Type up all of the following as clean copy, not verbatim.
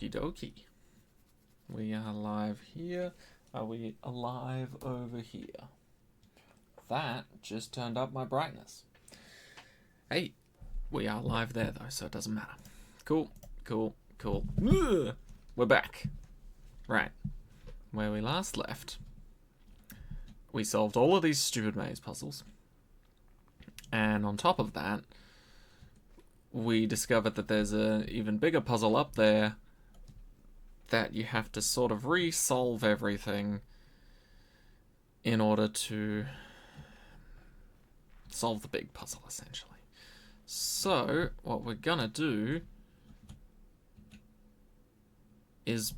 Okie dokie. We are live here. Are we alive over here? That just turned up my brightness. Hey, we are live there though, so it doesn't matter. Cool. Ugh, we're back. Right. Where we last left, we solved all of these stupid maze puzzles. And on top of that, we discovered that there's an even bigger puzzle up there that you have to sort of re-solve everything in order to solve the big puzzle, essentially. So, what we're gonna do is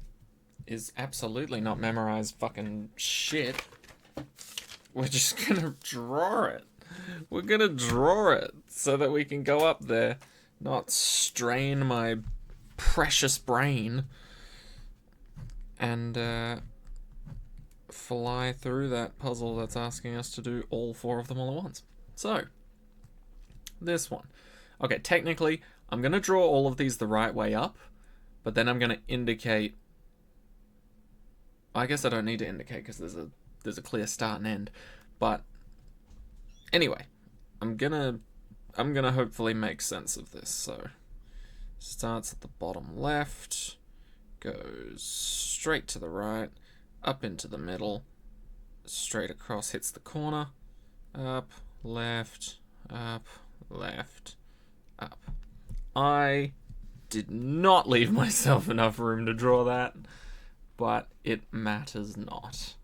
absolutely not memorize fucking shit. We're just gonna draw it. We're gonna draw it so that we can go up there, not strain my precious brain, and fly through that puzzle that's asking us to do all four of them all at once. So, this one. Okay, technically, I'm going to draw all of these the right way up, but then I'm going to indicate... I guess I don't need to indicate because there's a clear start and end. But anyway, I'm gonna hopefully make sense of this. So, starts at the bottom left, goes straight to the right, up into the middle, straight across, hits the corner, up, left, up, left, up. I did not leave myself enough room to draw that, but it matters not.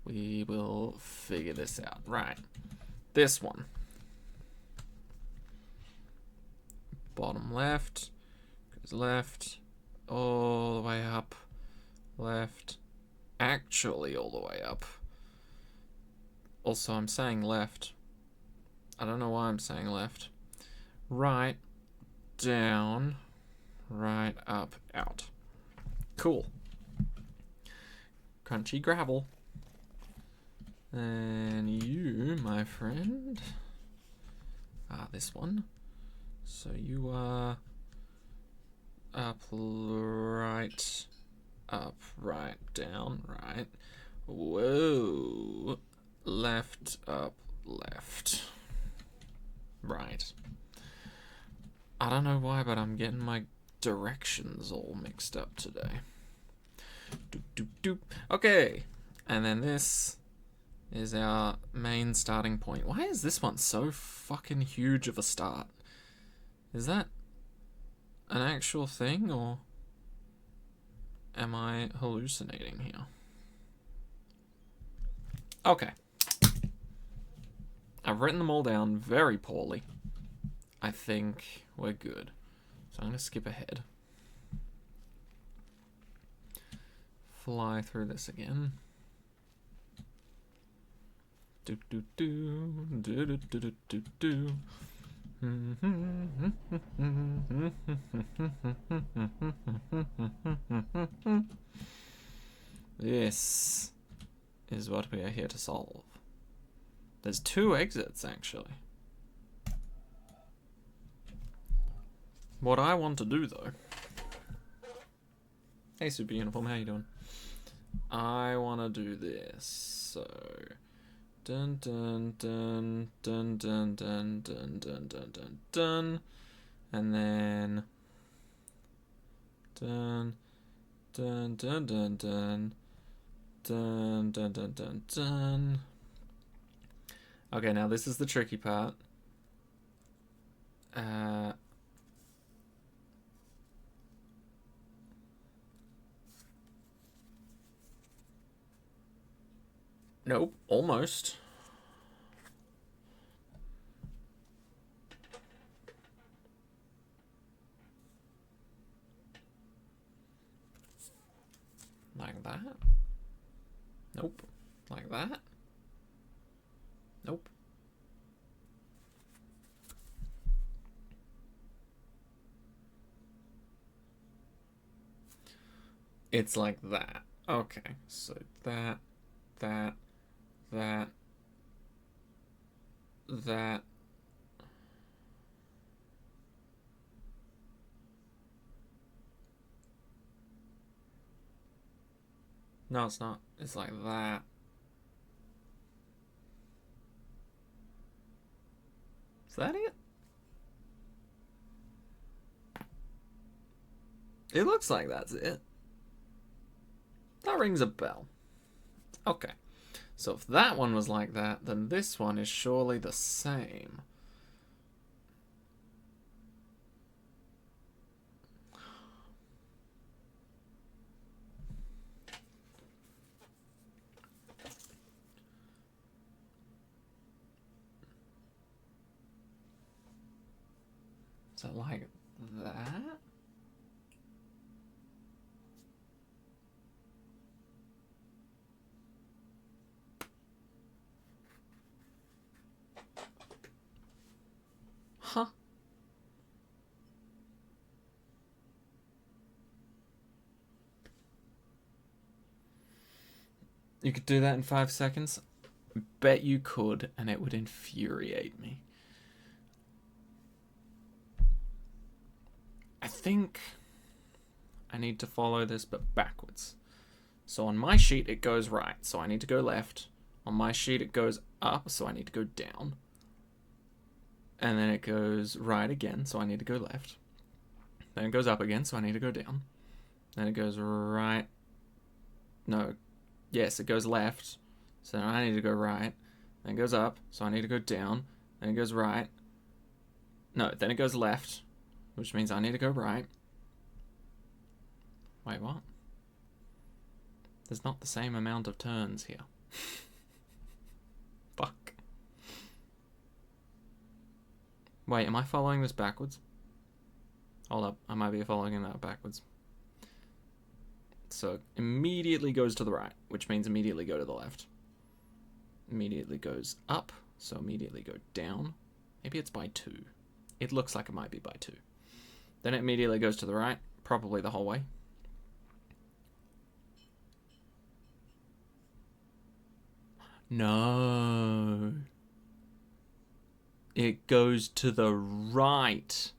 We will figure this out. Right. This one. Bottom left, goes left, all the way up, left, actually all the way up. Also, I'm saying left. I don't know why I'm saying left. Right, down, right, up, out. Cool. Crunchy gravel. And you, my friend, are this one. So you are up, right, down, right. Whoa. Left, up, left. Right. I don't know why, but I'm getting my directions all mixed up today. Doop, doop, doop. Okay. And then this is our main starting point. Why is this one so fucking huge of a start? Is that an actual thing, or am I hallucinating here? Okay. I've written them all down very poorly. I think we're good. So I'm going to skip ahead. Fly through this again. Do do do do do do do do. This is what we are here to solve. There's two exits, actually. What I want to do, though... Hey, Super Uniform, how you doing? I want to do this, so... Dun dun dun dun dun dun dun dun dun dun dun. And then... Dun dun dun dun dun dun dun dun dun dun. Okay, now this is the tricky part. Nope, almost. Like that. Nope. Like that. Nope. It's like that. Okay, so that, that, that. No, it's not. It's like that. Is that it? It looks like that's it. That rings a bell. Okay. So if that one was like that, then this one is surely the same. So like that? Huh? You could do that in 5 seconds? Bet you could, and it would infuriate me. I think I need to follow this, but backwards. So on my sheet, it goes right, so I need to go left. On my sheet, it goes up, so I need to go down. And then it goes right again, so I need to go left. Then it goes up again, so I need to go down. Then it goes right. No. Yes, it goes left, so I need to go right. Then it goes up, so I need to go down. Then it goes right. No, then it goes left, which means I need to go right. Wait, what? There's not the same amount of turns here. Fuck. Wait, am I following this backwards? Hold up, I might be following that backwards. So immediately goes to the right, which means immediately go to the left. Immediately goes up, so immediately go down. Maybe it's by 2. It looks like it might be by 2. Then it immediately goes to the right, probably the whole way. No. It goes to the right.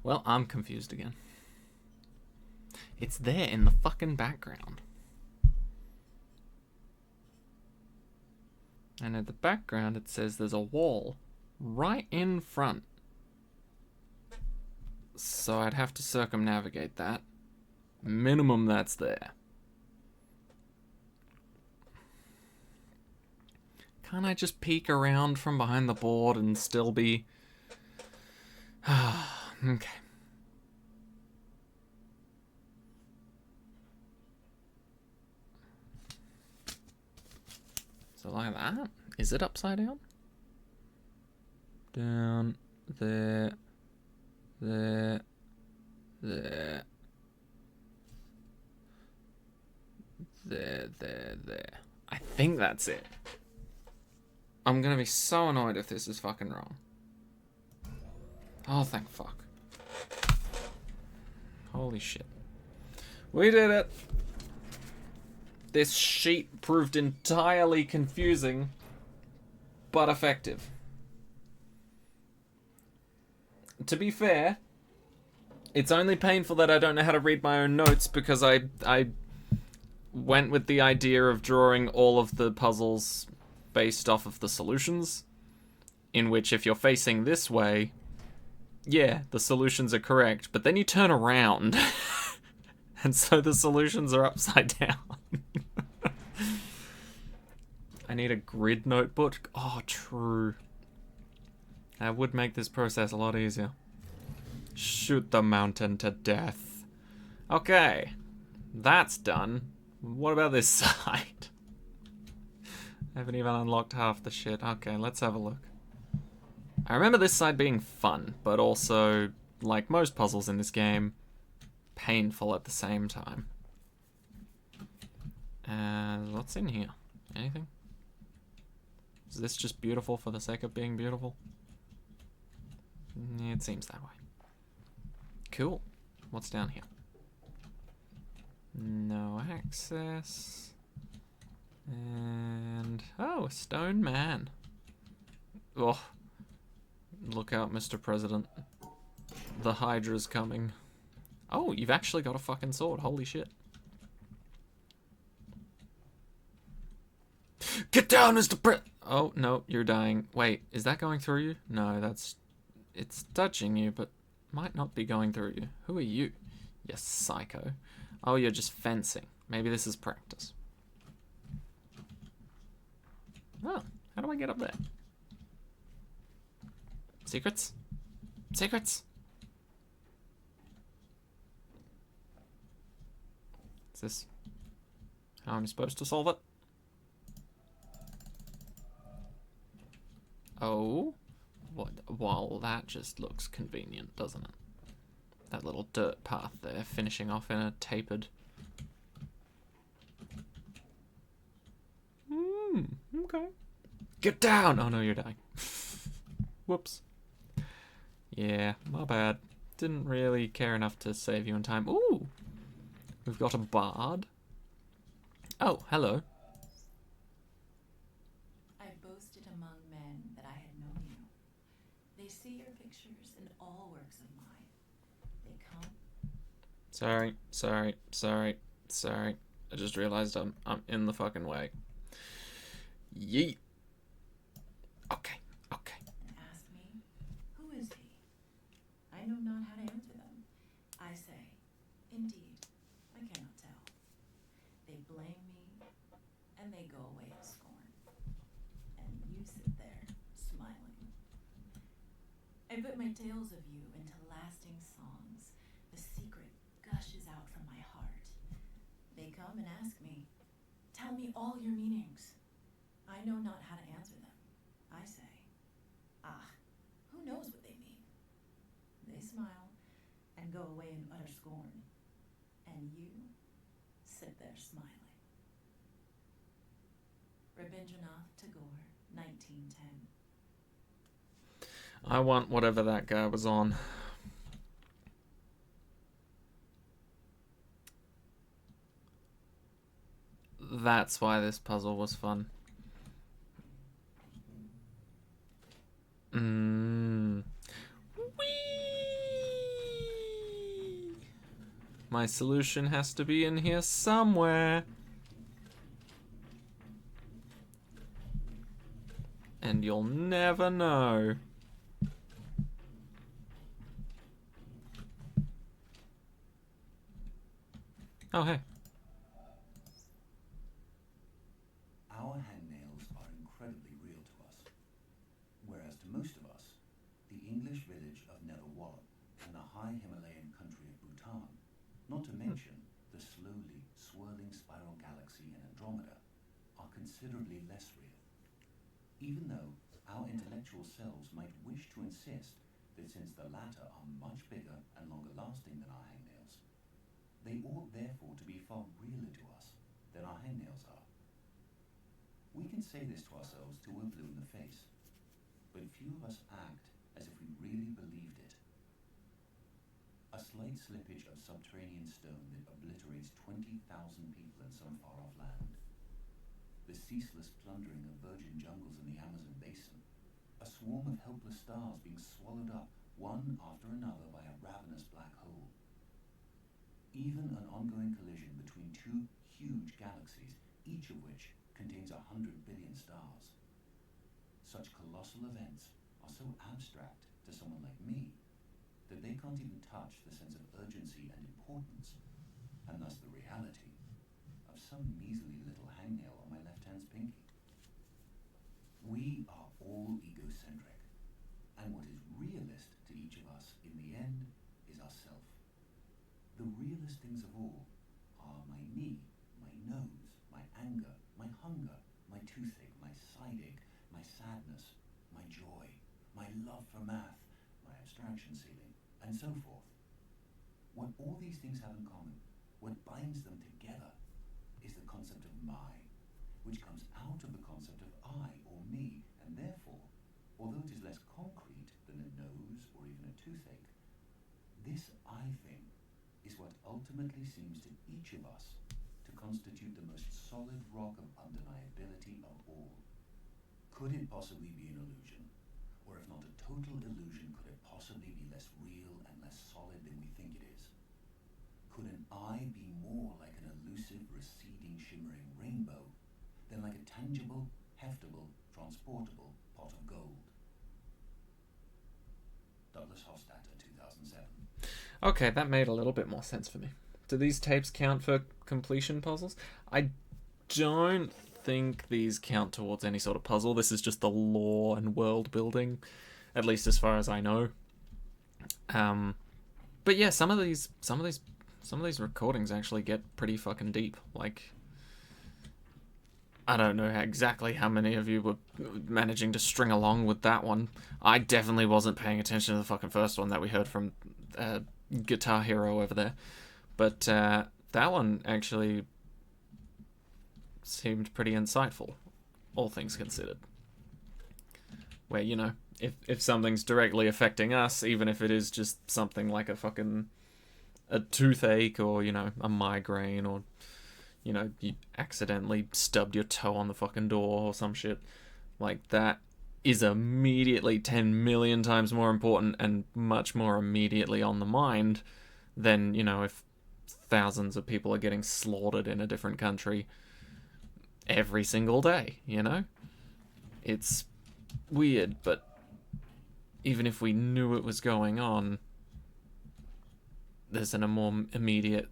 Well, I'm confused again. It's there in the fucking background. And at the background it says there's a wall right in front. So I'd have to circumnavigate that. Minimum that's there. Can't I just peek around from behind the board and still be... Okay. So like that? Is it upside down? Down, there, there, there. There. I think that's it. I'm gonna be so annoyed if this is fucking wrong. Oh, thank fuck. Holy shit. We did it! This sheet proved entirely confusing, but effective. To be fair, it's only painful that I don't know how to read my own notes because I went with the idea of drawing all of the puzzles based off of the solutions, in which if you're facing this way, yeah, the solutions are correct, but then you turn around, and so the solutions are upside down. I need a grid notebook. Oh, true. That would make this process a lot easier. Shoot the mountain to death. Okay, that's done. What about this side? I haven't even unlocked half the shit. Okay, let's have a look. I remember this side being fun, but also, like most puzzles in this game, painful at the same time. What's in here? Anything? Is this just beautiful for the sake of being beautiful? It seems that way. Cool. What's down here? No access. And... oh, a stone man. Oh. Look out, Mr. President. The Hydra's coming. Oh, you've actually got a fucking sword. Holy shit. Get down, Mr. Oh, no, you're dying. Wait, is that going through you? No, that's... It's touching you, but might not be going through you. Who are you? You psycho. Oh, you're just fencing. Maybe this is practice. Oh, how do I get up there? Secrets? Secrets? Is this how I'm supposed to solve it? Oh? What? Well, that just looks convenient, doesn't it? That little dirt path there, finishing off in a tapered... Okay. Get down! Oh no, you're dying. Whoops. Yeah, my bad. Didn't really care enough to save you in time. Ooh! We've got a bard. Oh, hello. I boasted among men that I had known you. They see your pictures in all works of mine. They come. Sorry. I just realized I'm in the fucking way. Yeet. Okay. And ask me, who is he? I know not how to answer them. I say, indeed, I cannot tell. They blame me, and they go away in scorn. And you sit there, smiling. I put my tales of you into lasting songs. The secret gushes out from my heart. They come and ask me, tell me all your meanings. I know not how to answer them. I say, who knows what they mean? They smile and go away in utter scorn. And you sit there smiling. Rabindranath Tagore, 1910. I want whatever that guy was on. That's why this puzzle was fun. Whee! My solution has to be in here somewhere. And you'll never know. Oh, hey. Our hangnails are incredibly real to us. Whereas to most of us, the English village of Netherwallop and the high Himalayan country of Bhutan, not to mention the slowly swirling spiral galaxy in Andromeda, are considerably less real. Even though our intellectual selves might wish to insist that since the latter are much bigger and longer lasting than our hangnails, they ought therefore to be far realer to us than our hangnails are. We can say this to ourselves till we're blue in the face, but few of us act as if we really believed it. A slight slippage of subterranean stone that obliterates 20,000 people in some far-off land, the ceaseless plundering of virgin jungles in the Amazon basin, a swarm of helpless stars being swallowed up one after another by a ravenous black hole, even an ongoing collision between two huge galaxies, each of which contains 100 billion stars. Such colossal events are so abstract to someone like me that they can't even touch the sense of urgency and importance, and thus the reality, of some measly little hangnail on my left hand's pinky. We are all egocentric, and what is realist to each of us in the end is ourself. The realest things of all are my knee, my nose, my anger, my hunger, my toothache, my side ache, my sadness, my joy, my love for math, my abstraction ceiling, and so forth. What all these things have in common, what binds them together, is the concept of my, which comes out of the concept of I or me, and therefore, although it is less concrete than a nose or even a toothache, this I thing is what ultimately seems to each of us to constitute the most solid rock of undeniability of all. Could it possibly be an illusion? Or if not a total illusion, could it possibly be less real and less I be more like an elusive, receding, shimmering rainbow than like a tangible, heftable, transportable pot of gold? Douglas Hofstadter, 2007. Okay, that made a little bit more sense for me. Do these tapes count for completion puzzles? I don't think these count towards any sort of puzzle. This is just the lore and world building, at least as far as I know. But yeah, some of these recordings actually get pretty fucking deep. Like, I don't know exactly how many of you were managing to string along with that one. I definitely wasn't paying attention to the fucking first one that we heard from Guitar Hero over there. But that one actually seemed pretty insightful, all things considered. Where, you know, if something's directly affecting us, even if it is just something like a toothache or, you know, a migraine or, you know, you accidentally stubbed your toe on the fucking door or some shit, like that is immediately 10 million times more important and much more immediately on the mind than, you know, if thousands of people are getting slaughtered in a different country every single day, you know? It's weird, but even if we knew it was going on, there's a more immediate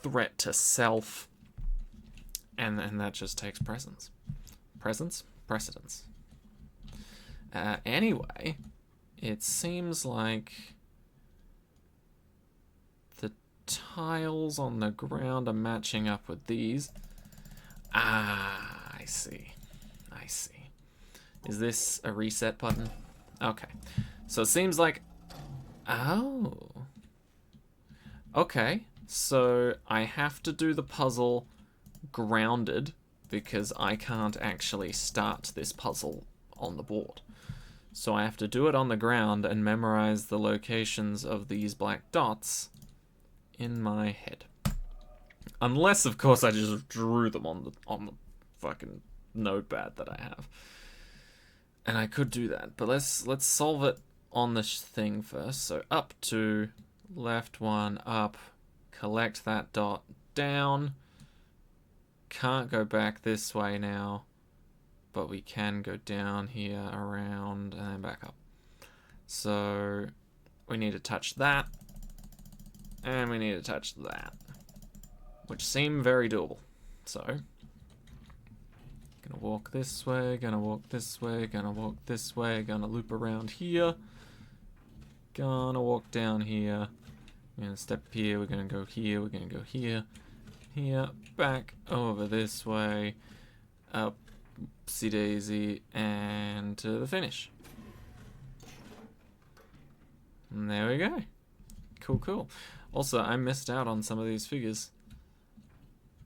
threat to self, and that just takes precedence. Precedence. Anyway, it seems like the tiles on the ground are matching up with these. I see. Is this a reset button? Okay. So it seems like... Oh. Okay. So I have to do the puzzle grounded because I can't actually start this puzzle on the board. So I have to do it on the ground and memorize the locations of these black dots in my head. Unless, of course, I just drew them on the fucking notepad that I have. And I could do that, but let's solve it on this thing first. So up to left one, up, collect that dot, down. Can't go back this way now, but we can go down here, around, and then back up. So we need to touch that, and we need to touch that, which seem very doable. So, gonna walk this way, gonna walk this way, gonna walk this way, gonna loop around here, gonna walk down here, we're gonna step here, we're gonna go here, we're gonna go here, here, back over this way, up, oopsie daisy, and to the finish. And there we go. Cool. Also, I missed out on some of these figures.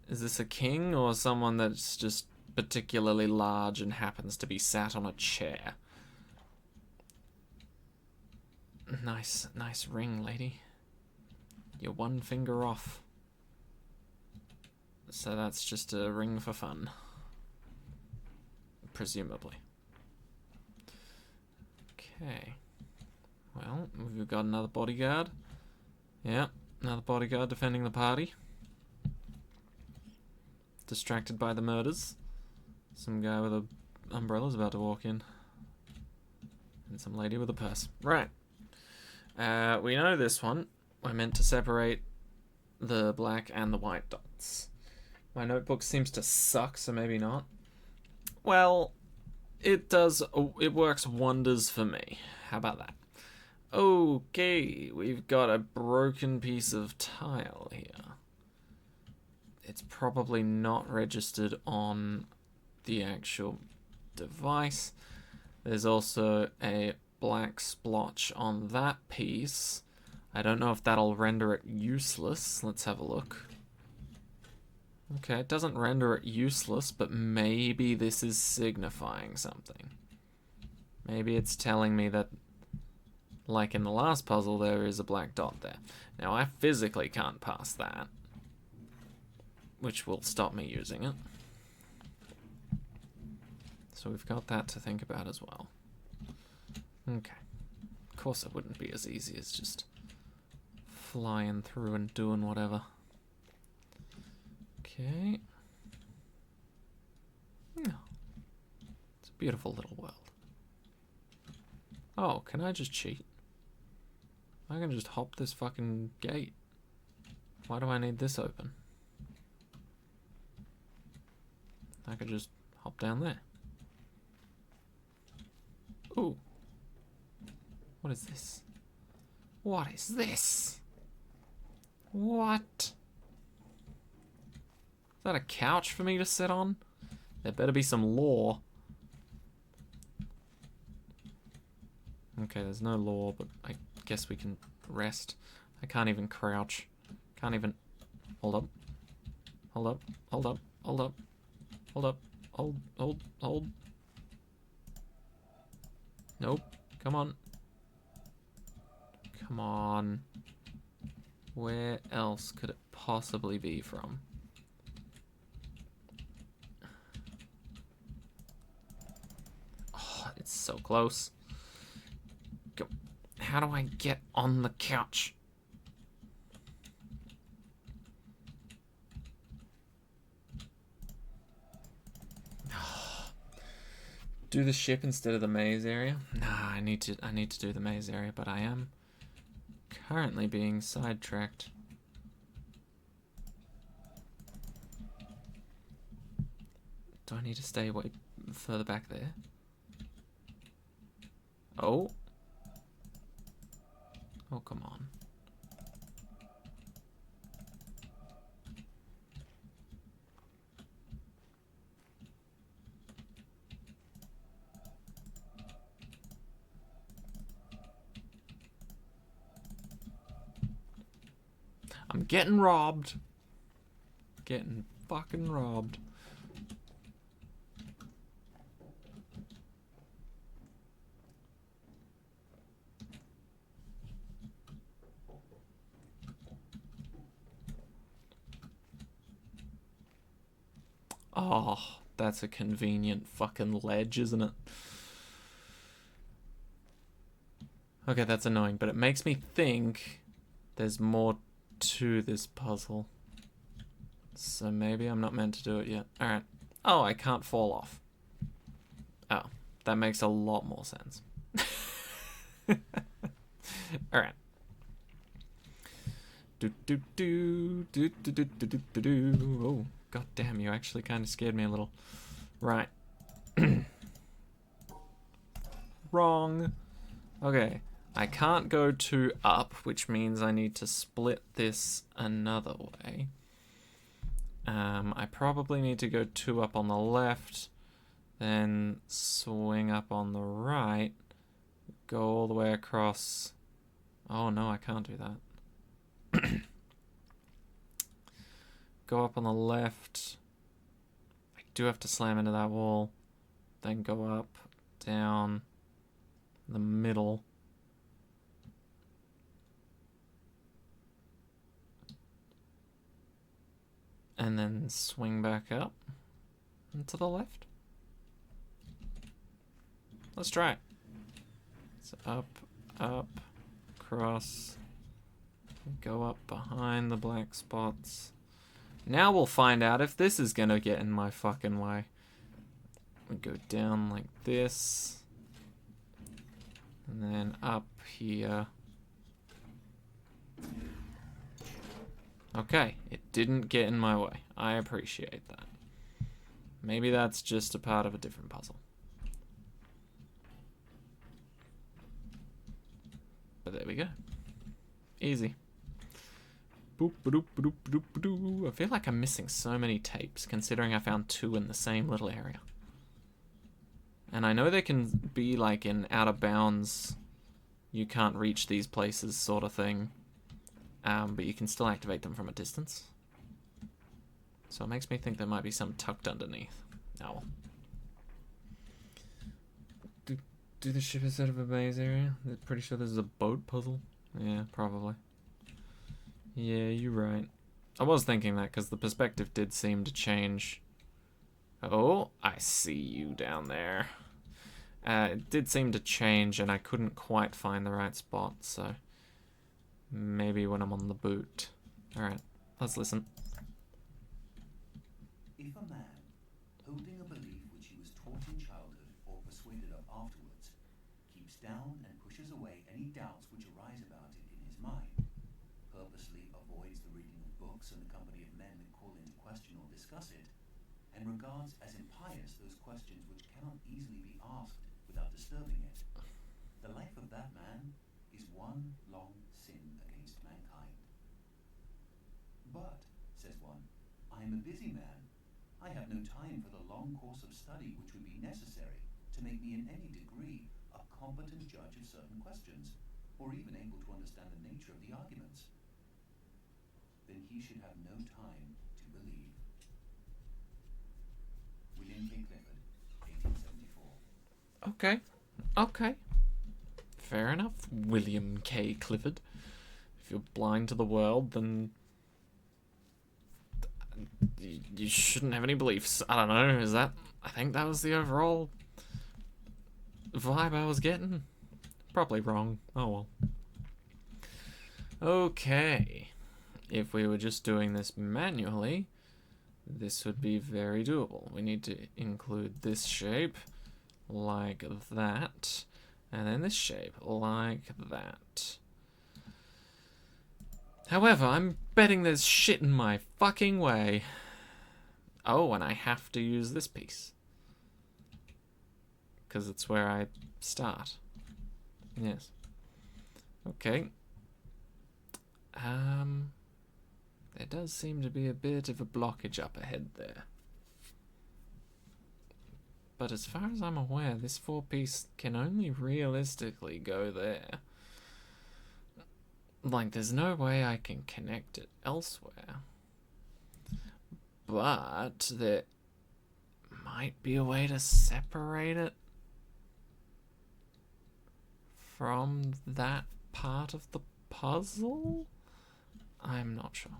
Is this a king or someone that's just particularly large and happens to be sat on a chair? Nice ring, lady. You're one finger off. So that's just a ring for fun. Presumably. Okay. Well, we've got another bodyguard. Yeah, another bodyguard defending the party. Distracted by the murders. Some guy with an umbrella's about to walk in. And some lady with a purse. Right. We know this one. We're meant to separate the black and the white dots. My notebook seems to suck, so maybe not. Well, it does. It works wonders for me. How about that? Okay, we've got a broken piece of tile here. It's probably not registered on the actual device. There's also a black splotch on that piece. I don't know if that'll render it useless. Let's have a look. Okay, it doesn't render it useless, but maybe this is signifying something. Maybe it's telling me that, like in the last puzzle, there is a black dot there. Now, I physically can't pass that, which will stop me using it. So we've got that to think about as well. Okay. Of course it wouldn't be as easy as just flying through and doing whatever. Okay. No. It's a beautiful little world. Oh, can I just cheat? I can just hop this fucking gate. Why do I need this open? I could just hop down there. Ooh. What is this? What is this? What? Is that a couch for me to sit on? There better be some lore. Okay, there's no lore, but I guess we can rest. I can't even crouch. Can't even... Hold up. Hold up. Hold up. Hold up. Hold up. Hold. Nope. Come on. Come on. Where else could it possibly be from? Oh, it's so close. Go. How do I get on the couch? Do the ship instead of the maze area? Nah, I need to do the maze area, but I am currently being sidetracked. Do I need to stay way further back there? Oh. Oh, come on. I'm getting robbed. Getting fucking robbed. Oh, that's a convenient fucking ledge, isn't it? Okay, that's annoying, but it makes me think there's more to this puzzle. So maybe I'm not meant to do it yet. Alright. Oh, I can't fall off. Oh, that makes a lot more sense. Alright. Oh, god damn, you actually kind of scared me a little. Right. Wrong. Okay. I can't go 2 up, which means I need to split this another way. I probably need to go 2 up on the left, then swing up on the right, go all the way across. Oh no, I can't do that. Go up on the left. I do have to slam into that wall, then go up, down, the middle. And then swing back up and to the left. Let's try it. So up, cross, go up behind the black spots. Now we'll find out if this is gonna get in my fucking way. We go down like this, and then up here. Okay, it didn't get in my way. I appreciate that. Maybe that's just a part of a different puzzle. But there we go. Easy. Boop, ba-doop, ba-doop, ba-doop, ba-doo. I feel like I'm missing so many tapes, considering I found 2 in the same little area. And I know they can be like in out of bounds, you can't reach these places sort of thing. But you can still activate them from a distance. So it makes me think there might be some tucked underneath. Oh. Do the ship instead of a maze area? I'm pretty sure this is a boat puzzle. Yeah, probably. Yeah, you're right. I was thinking that because the perspective did seem to change. Oh, I see you down there. It did seem to change and I couldn't quite find the right spot, so... Maybe when I'm on the boot. Alright, let's listen. If a man, holding a belief which he was taught in childhood or persuaded of afterwards, keeps down and pushes away any doubts which arise about it in his mind, purposely avoids the reading of books and the company of men that call into question or discuss it, and regards as impious those questions which cannot easily be asked without disturbing it, the life of that man is one long sin against mankind. But, says one, I am a busy man. I have no time for the long course of study which would be necessary to make me in any degree a competent judge of certain questions, or even able to understand the nature of the arguments. Then he should have no time to believe. William K. Clifford, 1874. Okay. Okay. Fair enough, William K. Clifford. If you're blind to the world, then you shouldn't have any beliefs. I don't know, is that... I think that was the overall vibe I was getting. Probably wrong. Oh well. Okay. If we were just doing this manually, this would be very doable. We need to include this shape like that, and then this shape like that. However, I'm betting there's shit in my fucking way. Oh, and I have to use this piece, because it's where I start. Yes. Okay. There does seem to be a bit of a blockage up ahead there. But as far as I'm aware, this 4-piece can only realistically go there. Like, there's no way I can connect it elsewhere. But there might be a way to separate it from that part of the puzzle? I'm not sure.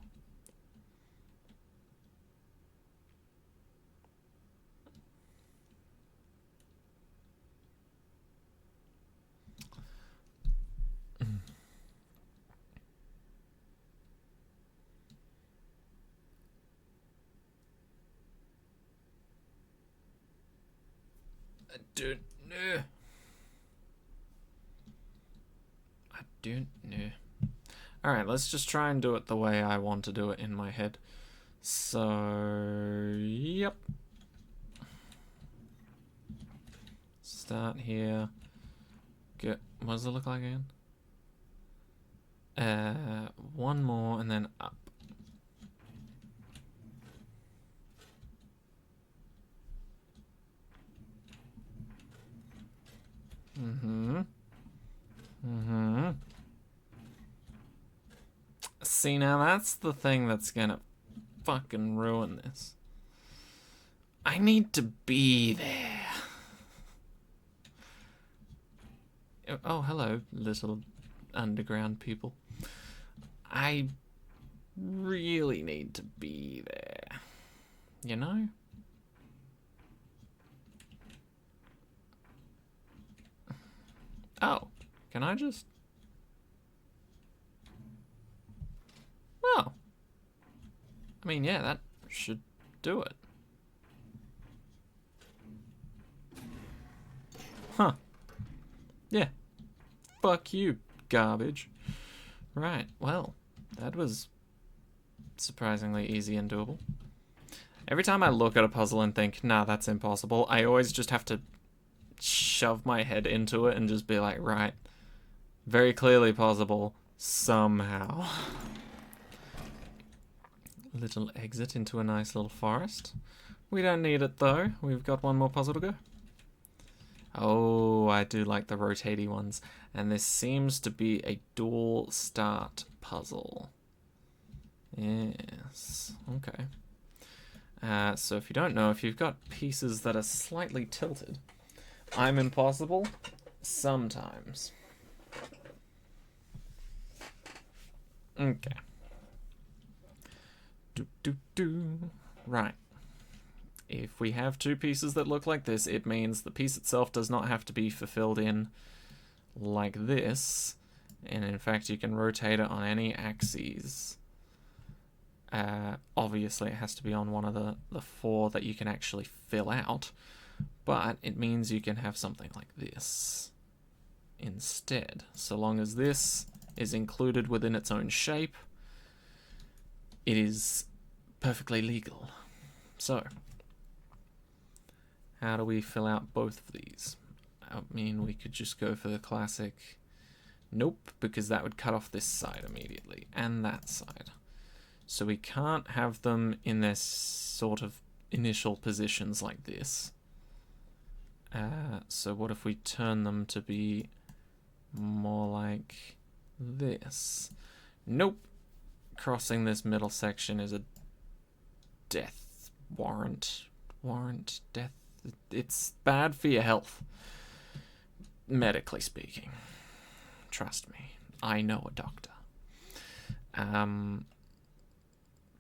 I don't know. Alright, let's just try and do it the way I want to do it in my head. So, yep. Start here. Get, what does it look like again? One more and then up. See, now that's the thing that's gonna fucking ruin this. I need to be there. Oh, hello, little underground people. I really need to be there. You know? Oh, can I just... Oh. I mean, yeah, that should do it. Huh. Yeah. Fuck you, garbage. Right, well, that was surprisingly easy and doable. Every time I look at a puzzle and think, nah, that's impossible, I always just have to shove my head into it and just be like, right, very clearly possible, somehow. Little exit into a nice little forest. We don't need it though, we've got one more puzzle to go. Oh, I do like the rotating ones. And this seems to be a dual start puzzle. Yes, okay. So if you don't know, if you've got pieces that are slightly tilted, I'm impossible sometimes. Okay. Right. If we have two pieces that look like this, it means the piece itself does not have to be fulfilled in like this. And in fact, you can rotate it on any axes. Obviously, it has to be on one of the 4 that you can actually fill out, but it means you can have something like this instead. So long as this is included within its own shape, it is perfectly legal. So, how do we fill out both of these? I mean, we could just go for the classic. Nope, because that would cut off this side immediately, and that side. So we can't have them in their sort of initial positions like this. So what if we turn them to be more like this? Nope. Crossing this middle section is a death warrant. Death. It's bad for your health. Medically speaking. Trust me. I know a doctor.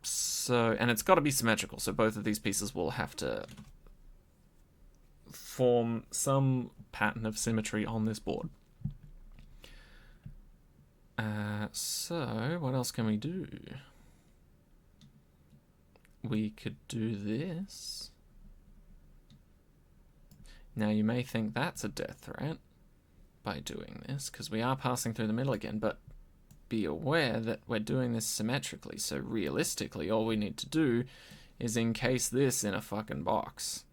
So, and it's got to be symmetrical, so both of these pieces will have to form some pattern of symmetry on this board. So, what else can we do? We could do this. Now, you may think that's a death threat by doing this, because we are passing through the middle again, but be aware that we're doing this symmetrically, so realistically, all we need to do is encase this in a fucking box.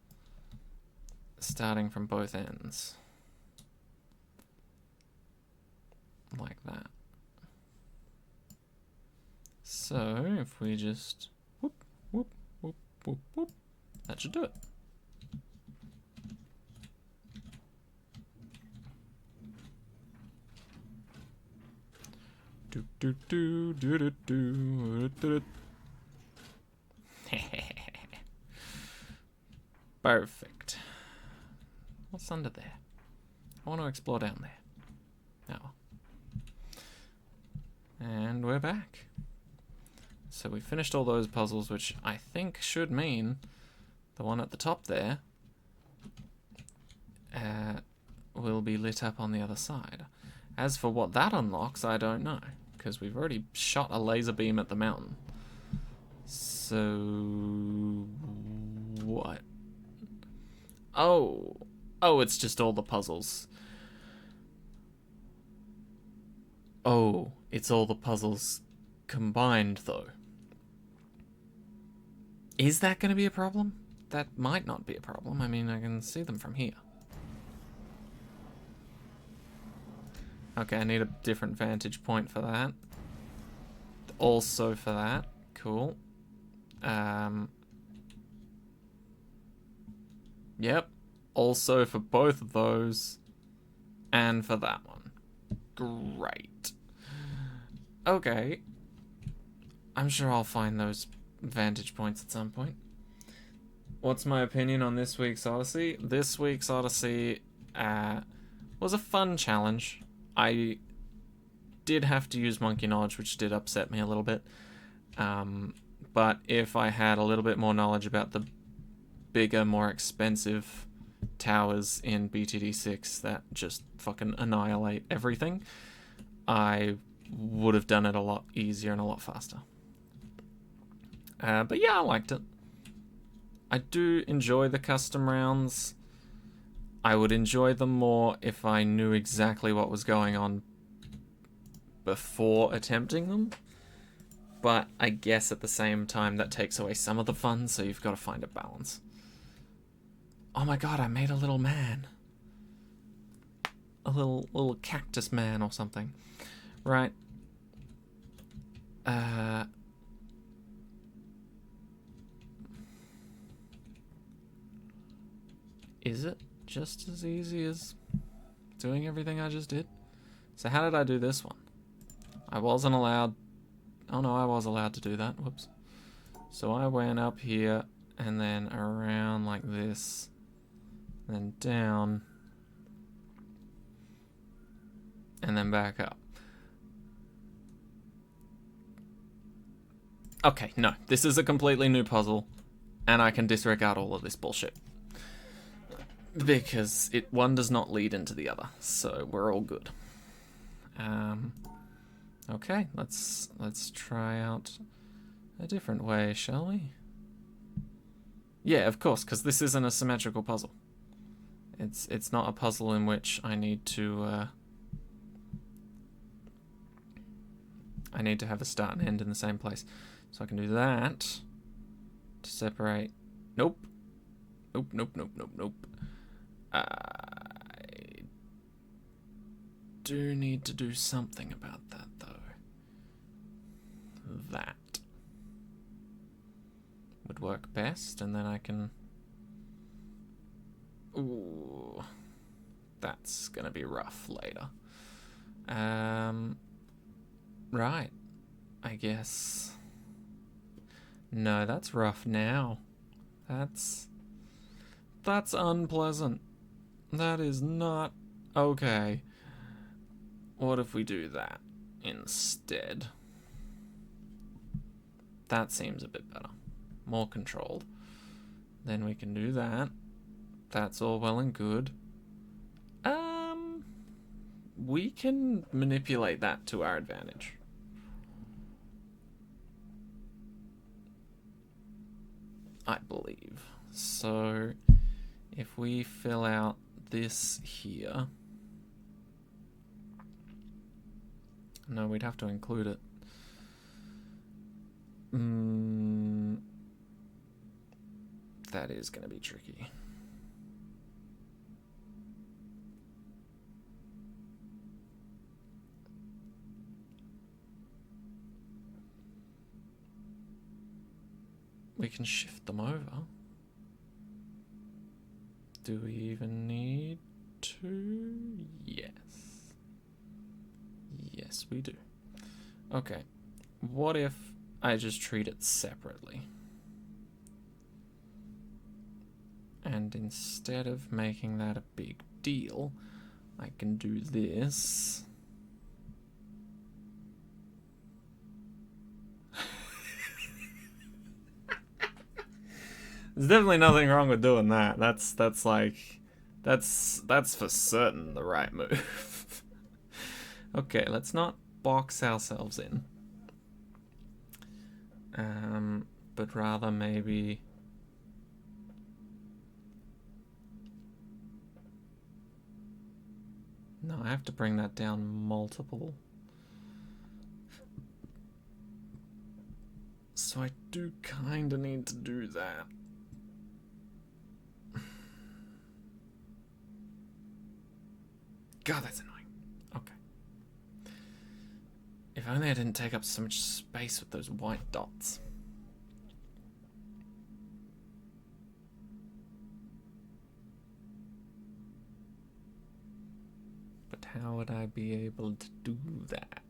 Starting from both ends. Like that. So, if we just whoop, whoop, whoop, whoop, whoop, that should do it. Do do do do do do do. Perfect. What's under there? I want to explore down there. Oh. And we're back. So we finished all those puzzles, which I think should mean the one at the top there will be lit up on the other side. As for what that unlocks, I don't know, because we've already shot a laser beam at the mountain. So what? Oh, it's just all the puzzles. Oh, it's all the puzzles combined, though. Is that going to be a problem? That might not be a problem. I mean, I can see them from here. Okay, I need a different vantage point for that. Also for that. Cool. Yep. Also for both of those. And for that one. Great. Okay. I'm sure I'll find those vantage points at some point. What's my opinion on this week's Odyssey? This week's Odyssey was a fun challenge. I did have to use Monkey Knowledge, which did upset me a little bit. But if I had a little bit more knowledge about the bigger, more expensive towers in BTD6 that just fucking annihilate everything, I would have done it a lot easier and a lot faster. But yeah, I liked it. I do enjoy the custom rounds. I would enjoy them more if I knew exactly what was going on before attempting them. But I guess at the same time that takes away some of the fun, so you've got to find a balance. Oh my god, I made a little man. A little cactus man or something. Right. Is it just as easy as doing everything I just did? So how did I do this one? I wasn't allowed... Oh no, I was allowed to do that. Whoops. So I went up here and then around like this. Then down. And then back up. Okay, no. This is a completely new puzzle. And I can disregard all of this bullshit. Because one does not lead into the other. So we're all good. Okay, let's try out a different way, shall we? Yeah, of course, because this isn't a symmetrical puzzle. It's not a puzzle in which I need to have a start and end in the same place. So I can do that to separate. Nope. Nope, nope, nope, nope, nope. I do need to do something about that, though. That would work best, and then I can... Ooh, that's gonna be rough later. Right, I guess. No, that's rough now. That's unpleasant. That is not okay. What if we do that instead? That seems a bit better. More controlled. Then we can do that. That's all well and good. We can manipulate that to our advantage. I believe. So, if we fill out this here... No, we'd have to include it. That is going to be tricky. We can shift them over. Do we even need to? Yes. Yes, we do. Okay. What if I just treat it separately? And instead of making that a big deal, I can do this. There's definitely nothing wrong with doing that. That's for certain the right move. Okay, let's not box ourselves in. But rather maybe... No, I have to bring that down multiple. So I do kind of need to do that. God, that's annoying. Okay. If only I didn't take up so much space with those white dots. But how would I be able to do that?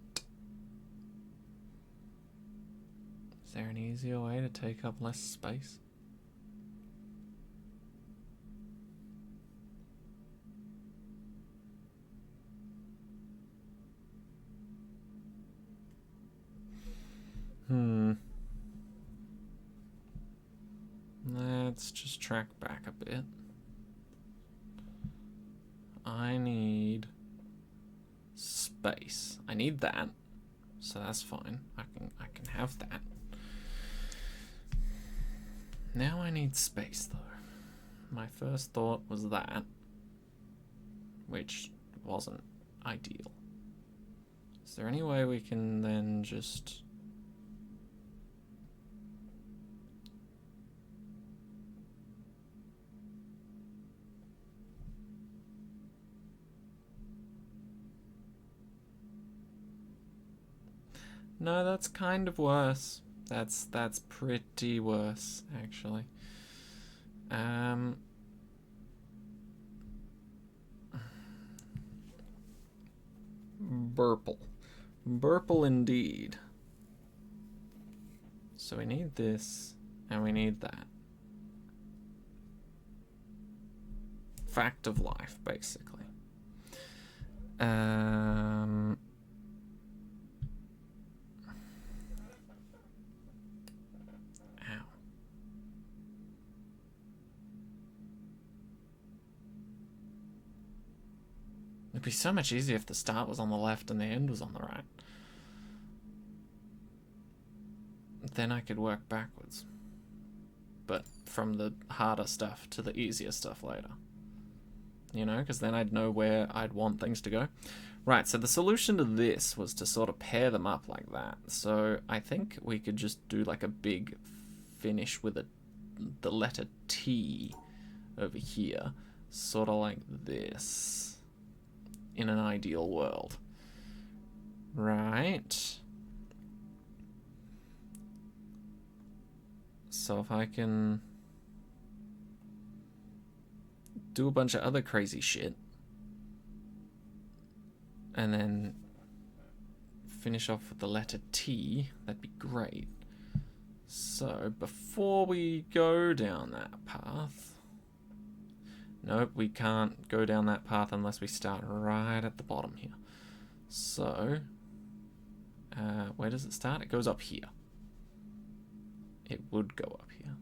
Is there an easier way to take up less space? Let's just track back a bit. I need space. I need that, so that's fine. I can have that. Now I need space, though. My first thought was that, which wasn't ideal. Is there any way we can then just... No, that's kind of worse. That's pretty worse, actually. Burple. Burple indeed. So we need this, and we need that. Fact of life, basically. Ow. It'd be so much easier if the start was on the left and the end was on the right. then I could work backwards. But from the harder stuff to the easier stuff later. You know, because then I'd know where I'd want things to go. Right, so the solution to this was to sort of pair them up like that. So I think we could just do like a big finish with the letter T over here. Sort of like this. In an ideal world. Right. So if I can do a bunch of other crazy shit and then finish off with the letter T, that'd be great. So before we go down that path, nope, we can't go down that path unless we start right at the bottom here. So where does it start? It goes up here. It would go up here.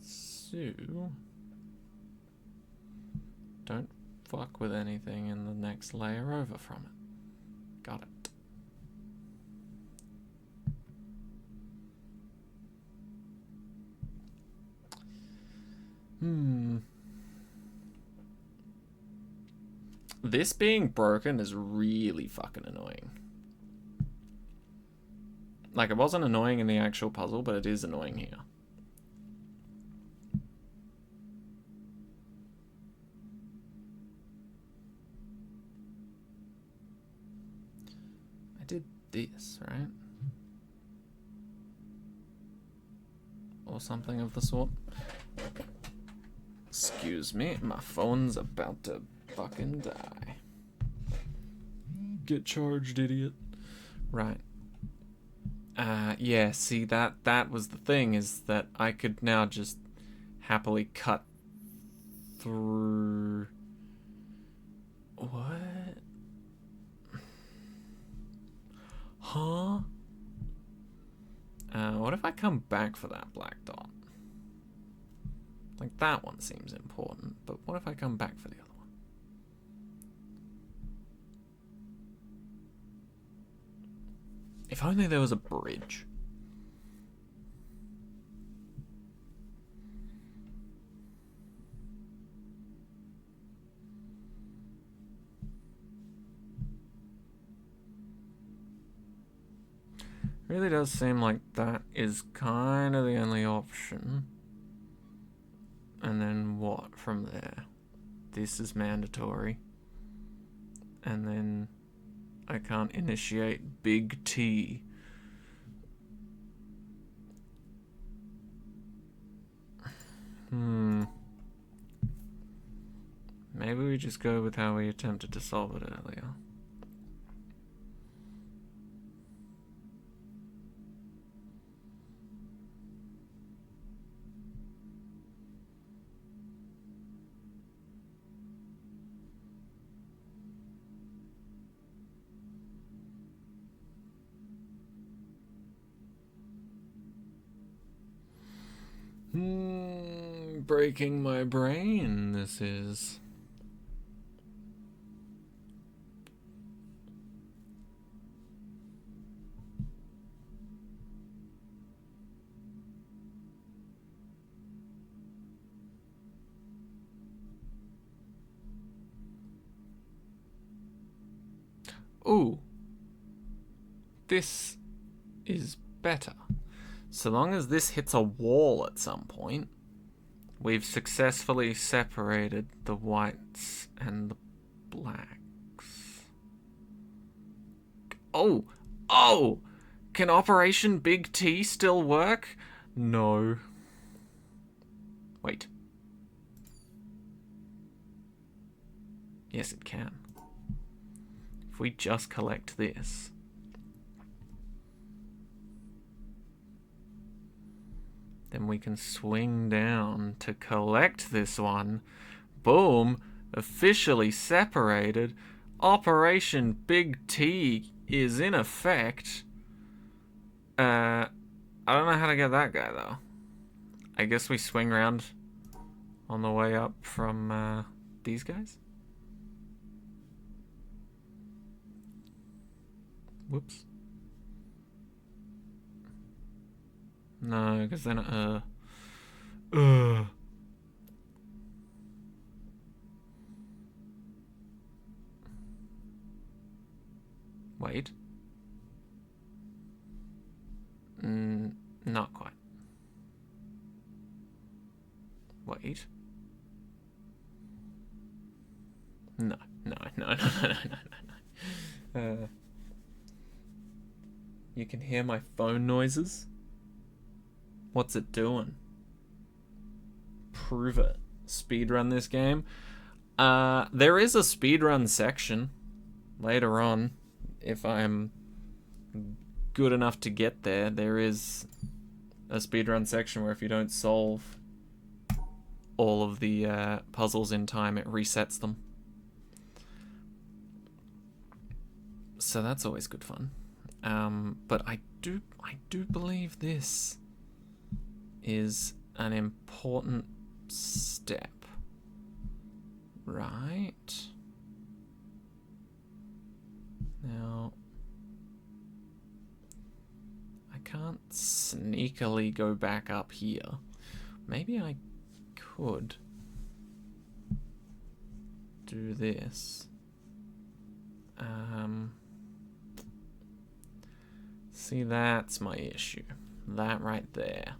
So don't fuck with anything in the next layer over from it. Got it. This being broken is really fucking annoying. Like, it wasn't annoying in the actual puzzle, but it is annoying here. I did this, right? Or something of the sort. Excuse me, my phone's about to fucking die. Get charged, idiot. Right. Yeah, see, that was the thing, is that I could now just happily cut through... What? Huh? What if I come back for that black dot? Like, that one seems important, but what if I come back for the other one? If only there was a bridge. Really does seem like that is kind of the only option. And then what from there? This is mandatory. And then I can't initiate Big T. Maybe we just go with how we attempted to solve it earlier. Breaking my brain, this is. Ooh. This is better. So long as this hits a wall at some point, we've successfully separated the whites and the blacks. Oh! Oh! Can Operation Big T still work? No. Wait. Yes, it can. If we just collect this. Then we can swing down to collect this one. Boom. Officially separated. Operation Big T is in effect. I don't know how to get that guy, though. I guess we swing around on the way up from these guys? Whoops. No, because then wait. Not quite. Wait. No. You can hear my phone noises? What's it doing? Prove it. Speedrun this game. There is a speedrun section later on. If I'm good enough to get there, there is a speedrun section where if you don't solve all of the puzzles in time, it resets them. So that's always good fun. But I do believe this is an important step. Right? Now, I can't sneakily go back up here. Maybe I could do this. See, that's my issue. That right there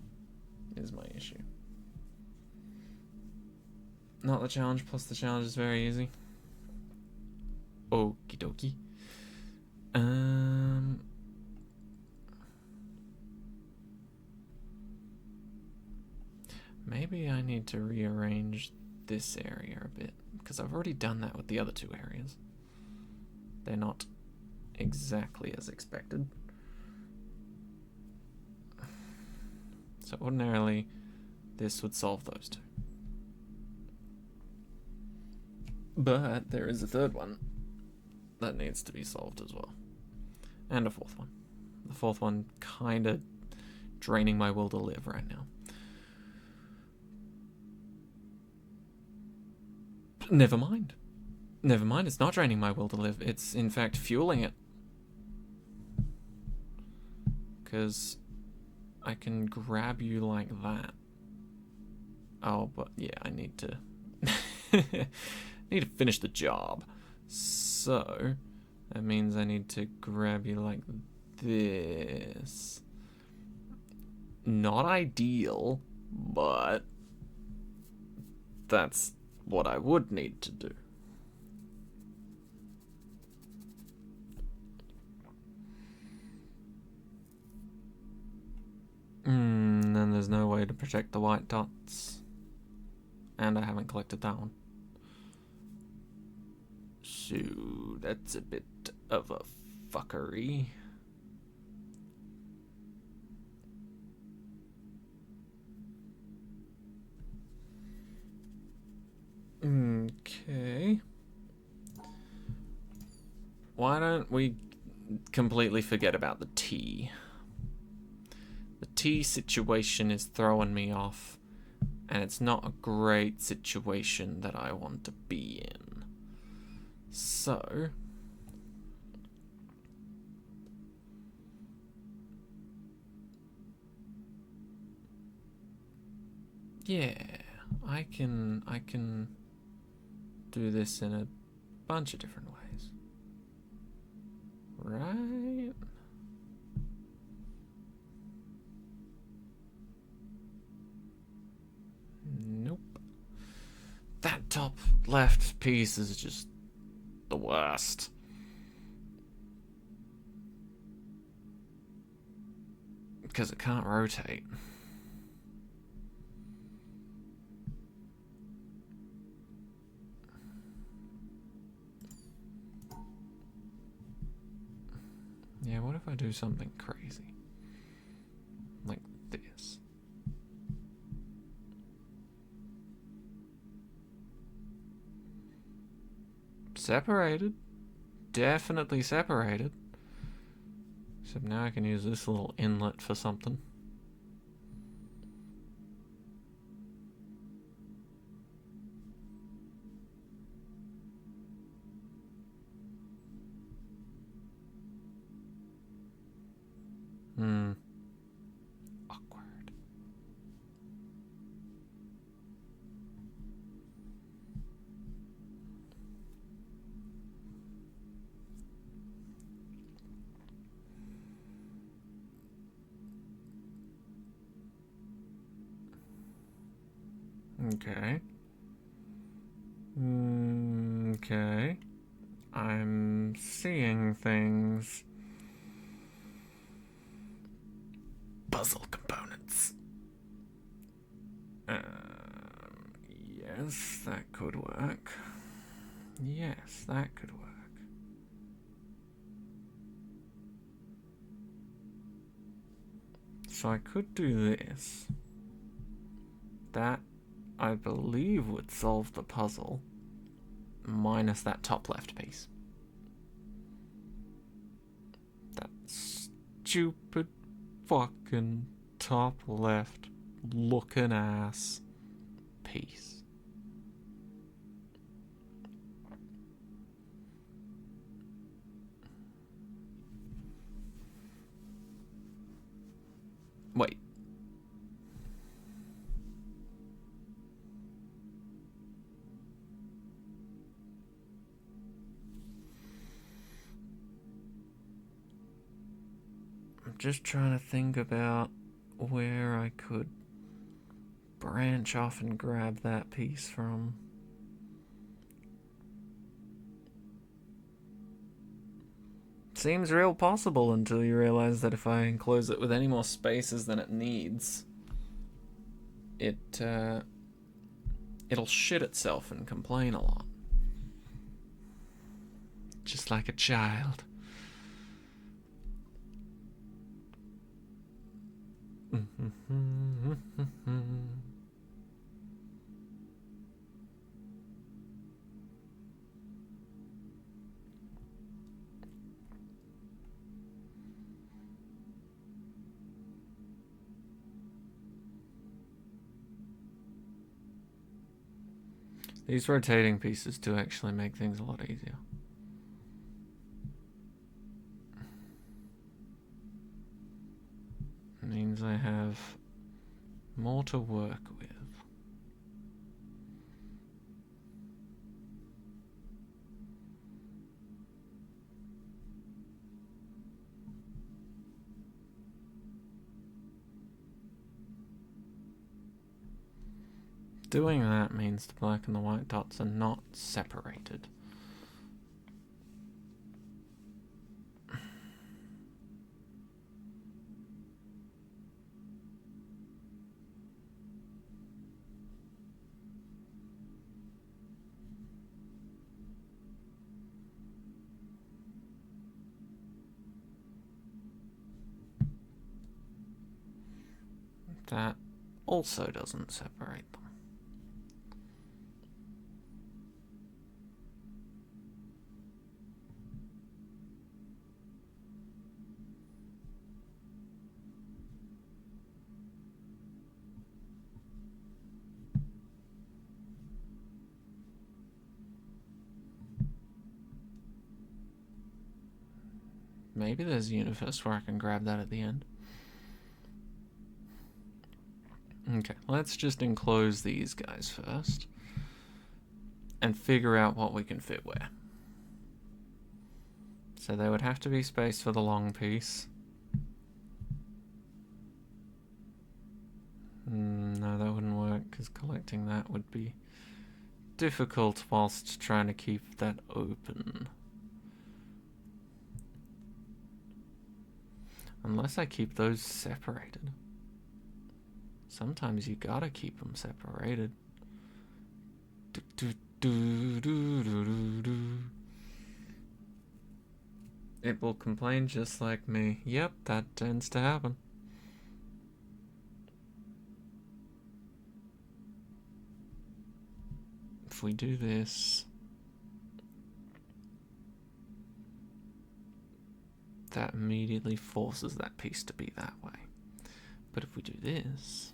is my issue. Not the challenge, plus the challenge is very easy. Okie dokie. Maybe I need to rearrange this area a bit, because I've already done that with the other two areas. They're not exactly as expected. So ordinarily, this would solve those two. But there is a third one that needs to be solved as well. And a fourth one. The fourth one kind of draining my will to live right now. Never mind. Never mind, it's not draining my will to live. It's, in fact, fueling it. Because I can grab you like that. Oh, but yeah, I need to... need to finish the job. So, that means I need to grab you like this. Not ideal, but that's what I would need to do. Then there's no way to protect the white dots. And I haven't collected that one. So, that's a bit of a fuckery. Okay. Why don't we completely forget about the tea? The tea situation is throwing me off, and it's not a great situation that I want to be in. So, yeah, I can do this in a bunch of different ways. Right? Nope. That top left piece is just the worst. Because it can't rotate. Yeah, what if I do something crazy? Like this. Separated. Definitely separated. Except now I can use this little inlet for something. Awkward. Okay. Okay. I'm seeing things. Puzzle components. Yes, that could work. Yes, that could work. So I could do this. That, I believe, would solve the puzzle. Minus that top left piece. That stupid fucking top left looking ass piece. Wait. I'm just trying to think about where I could branch off and grab that piece from. Seems real possible until you realize that if I enclose it with any more spaces than it needs, it'll shit itself and complain a lot. Just like a child. These rotating pieces do actually make things a lot easier. It means I have more to work with. Doing that means the black and the white dots are not separated. That also doesn't separate them. Maybe there's a universe where I can grab that at the end. Okay, let's just enclose these guys first and figure out what we can fit where. So there would have to be space for the long piece. No, that wouldn't work because collecting that would be difficult whilst trying to keep that open. Unless I keep those separated. Sometimes you gotta keep them separated. It will complain just like me. Yep, that tends to happen. If we do this, that immediately forces that piece to be that way. But if we do this,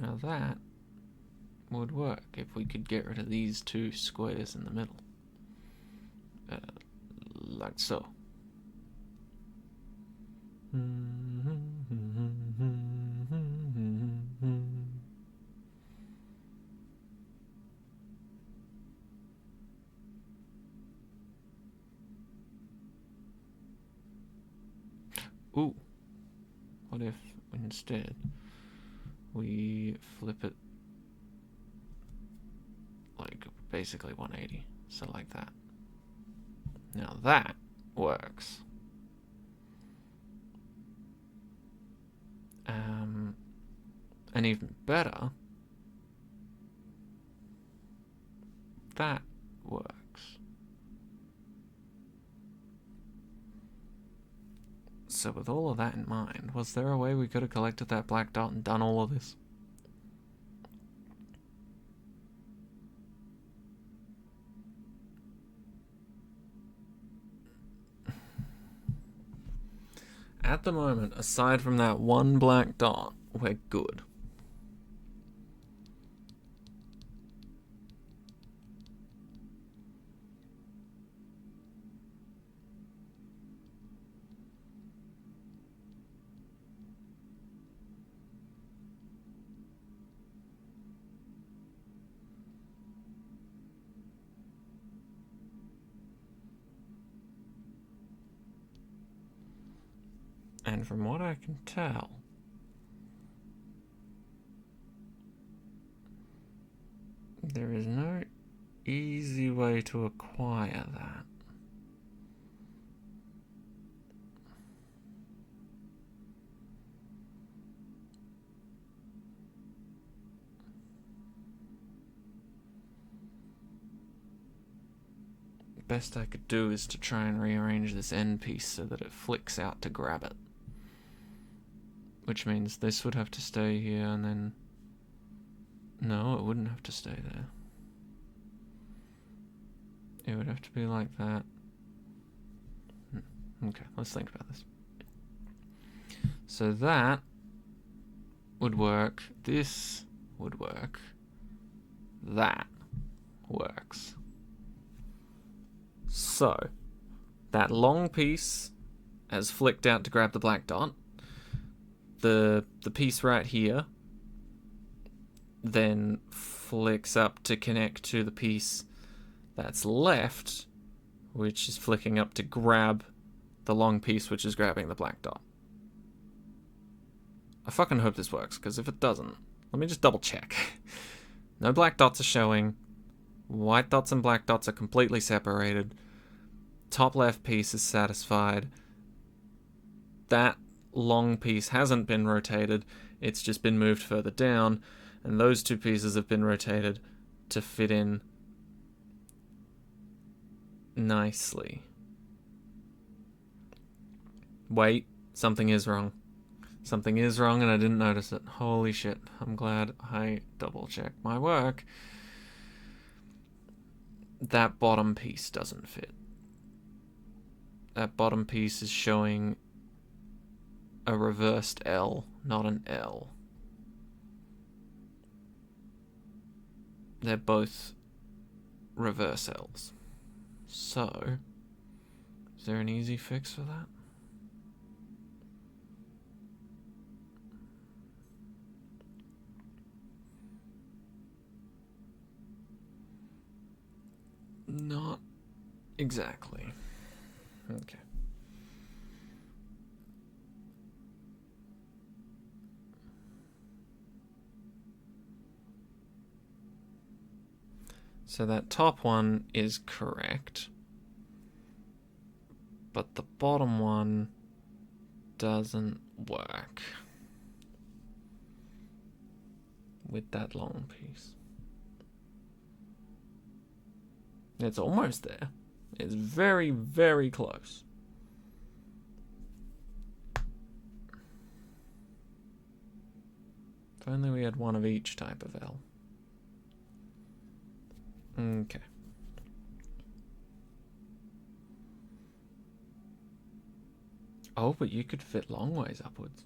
now that would work if we could get rid of these two squares in the middle. Like so. Ooh. What if instead we flip it like basically 180? So like that. Now that works. And even better, that works. So with all of that in mind, was there a way we could have collected that black dot and done all of this? At the moment, aside from that one black dot, we're good. And from what I can tell, there is no easy way to acquire that. The best I could do is to try and rearrange this end piece so that it flicks out to grab it. Which means this would have to stay here and then... No, it wouldn't have to stay there. It would have to be like that. Okay, let's think about this. So that would work. This would work. That works. So, that long piece has flicked out to grab the black dot. The piece right here then flicks up to connect to the piece that's left, which is flicking up to grab the long piece, which is grabbing the black dot. I fucking hope this works, because if it doesn't, let me just double check. No black dots are showing. White dots and black dots are completely separated. Top left piece is satisfied. That long piece hasn't been rotated, it's just been moved further down, and those two pieces have been rotated to fit in nicely. Wait, something is wrong. Something is wrong and I didn't notice it. Holy shit, I'm glad I double checked my work. That bottom piece doesn't fit. That bottom piece is showing a reversed L, not an L. They're both reverse L's. So, is there an easy fix for that? Not exactly. Okay. So that top one is correct, but the bottom one doesn't work with that long piece. It's almost there. It's very, very close. If only we had one of each type of L. Okay. Oh, but you could fit long ways upwards.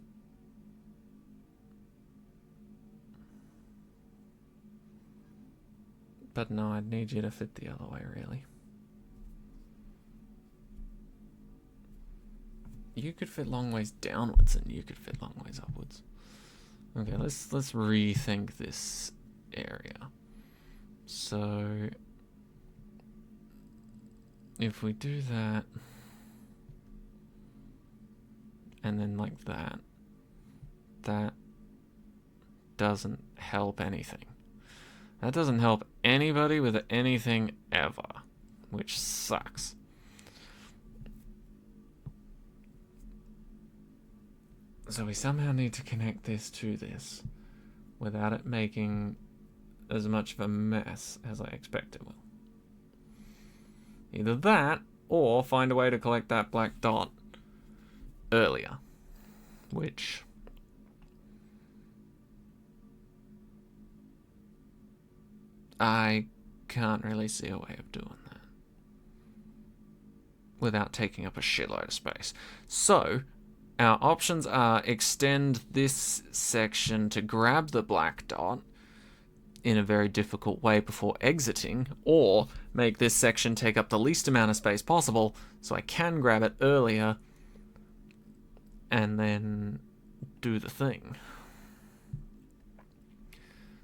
But no, I'd need you to fit the other way, really. You could fit long ways downwards and you could fit long ways upwards. Okay, let's rethink this area. So if we do that and then like that. That doesn't help anything. That doesn't help anybody with anything ever, which sucks. So we somehow need to connect this to this without it making as much of a mess as I expect it will. Either that, or find a way to collect that black dot earlier, which I can't really see a way of doing that without taking up a shitload of space. So our options are extend this section to grab the black dot in a very difficult way before exiting, or make this section take up the least amount of space possible so I can grab it earlier and then do the thing.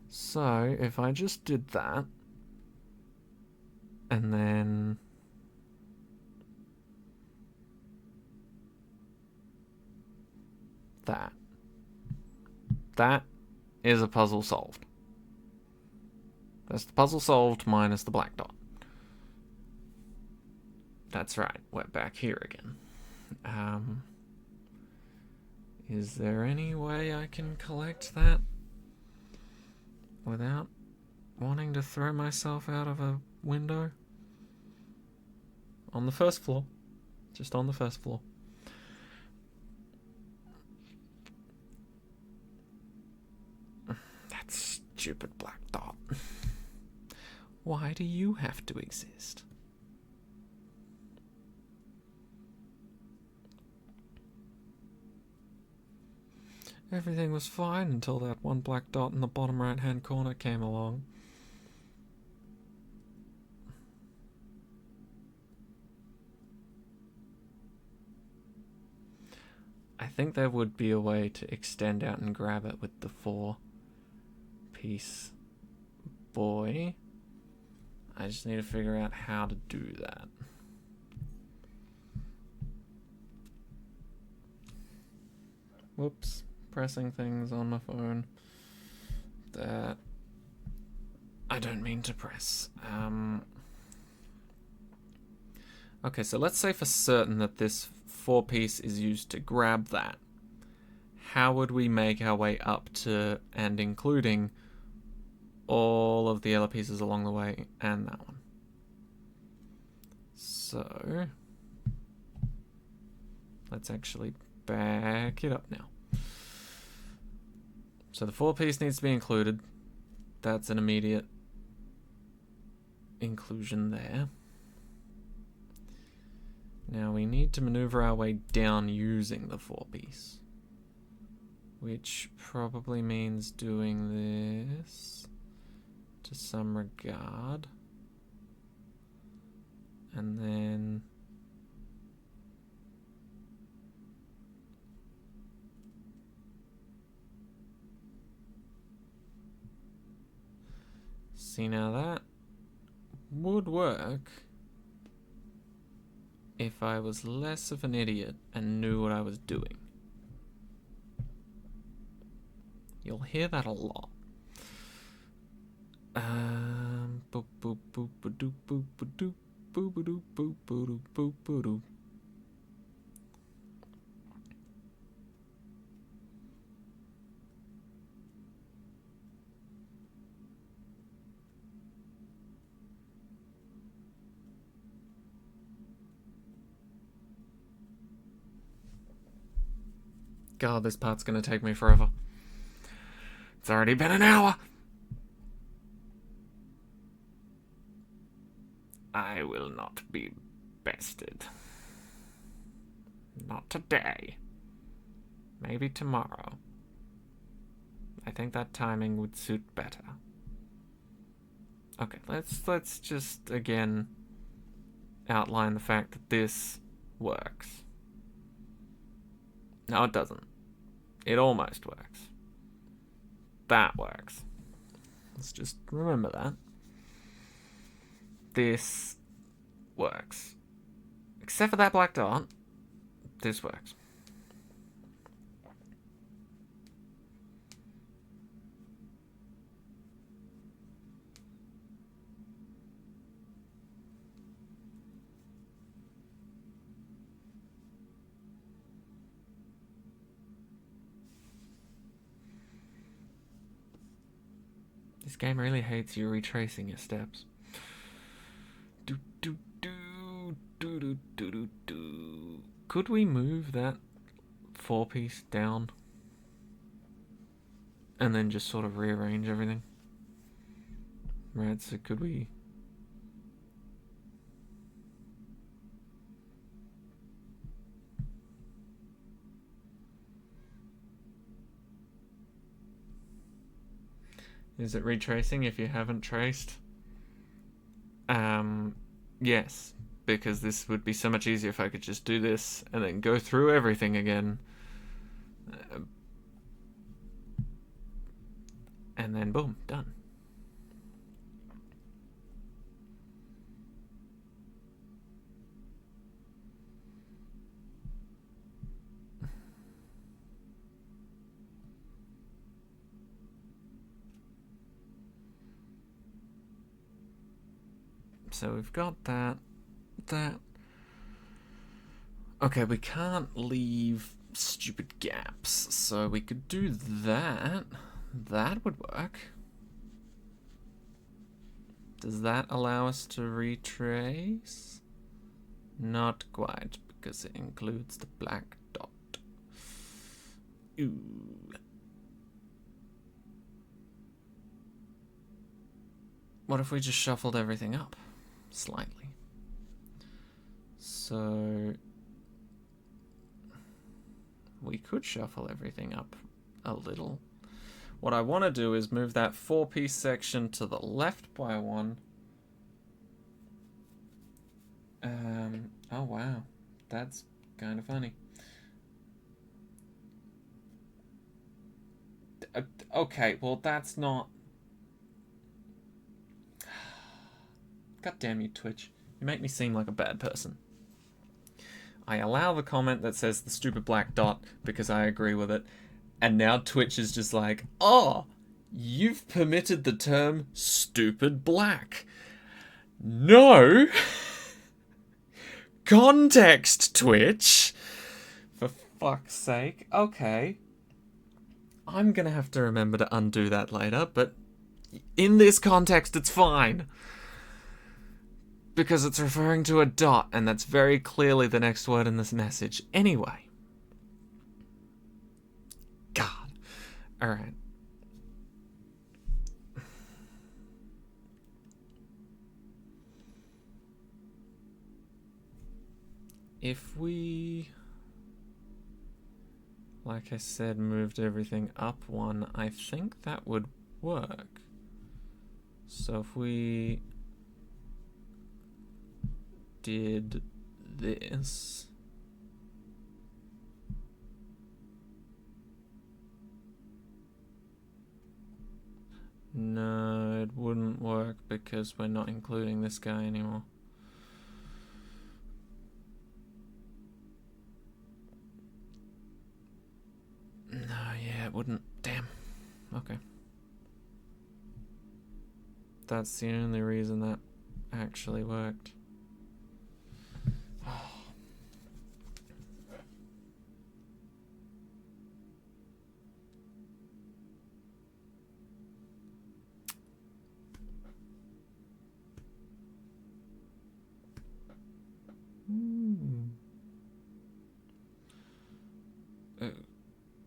So if I just did that and then that is a puzzle solved. That's the puzzle solved minus the black dot. That's right, we're back here again. Is there any way I can collect that without wanting to throw myself out of a window? On the first floor. Just on the first floor. That stupid black dot. Why do you have to exist? Everything was fine until that one black dot in the bottom right-hand corner came along. I think there would be a way to extend out and grab it with the 4-piece boy. I just need to figure out how to do that. Whoops. Pressing things on my phone that I don't mean to press. Okay, so let's say for certain that this 4-piece is used to grab that. How would we make our way up to and including all of the other pieces along the way and that one? So let's actually back it up now. So the 4-piece needs to be included. That's an immediate inclusion there. Now we need to maneuver our way down using the 4-piece, which probably means doing this to some regard. And then see, now that would work if I was less of an idiot and knew what I was doing. You'll hear that a lot. Boop boop boop boop boop boop boop boop boop boop boop boop. God, this part's gonna take me forever. It's already been an hour. I will not be bested. Not today. Maybe tomorrow. I think that timing would suit better. Okay, let's just again outline the fact that this works. No, it doesn't. It almost works. That works. Let's just remember that. This works. Except for that black dot, this works. This game really hates you retracing your steps. Do do do do do do do do. Could we move that 4-piece down and then just sort of rearrange everything? Right, so could we... Is it retracing if you haven't traced? Yes, because this would be so much easier if I could just do this and then go through everything again. And then boom, done. So we've got that. Okay, we can't leave stupid gaps, so we could do that. That would work. Does that allow us to retrace? Not quite, because it includes the black dot. Ooh. What if we just shuffled everything up slightly? So we could shuffle everything up a little. What I want to do is move that 4-piece section to the left by 1. Oh wow, that's kind of funny. Okay, well that's not... God damn you, Twitch. You make me seem like a bad person. I allow the comment that says the stupid black dot because I agree with it. And now Twitch is just like, oh, you've permitted the term stupid black. No! Context, Twitch! For fuck's sake. Okay. I'm gonna have to remember to undo that later, but in this context, it's fine. Because it's referring to a dot, and that's very clearly the next word in this message. Anyway. God. Alright. If we, like I said, moved everything up 1, I think that would work. So if we did this, no, it wouldn't work because we're not including this guy anymore. No, yeah, it wouldn't. Damn. Okay. That's the only reason that actually worked.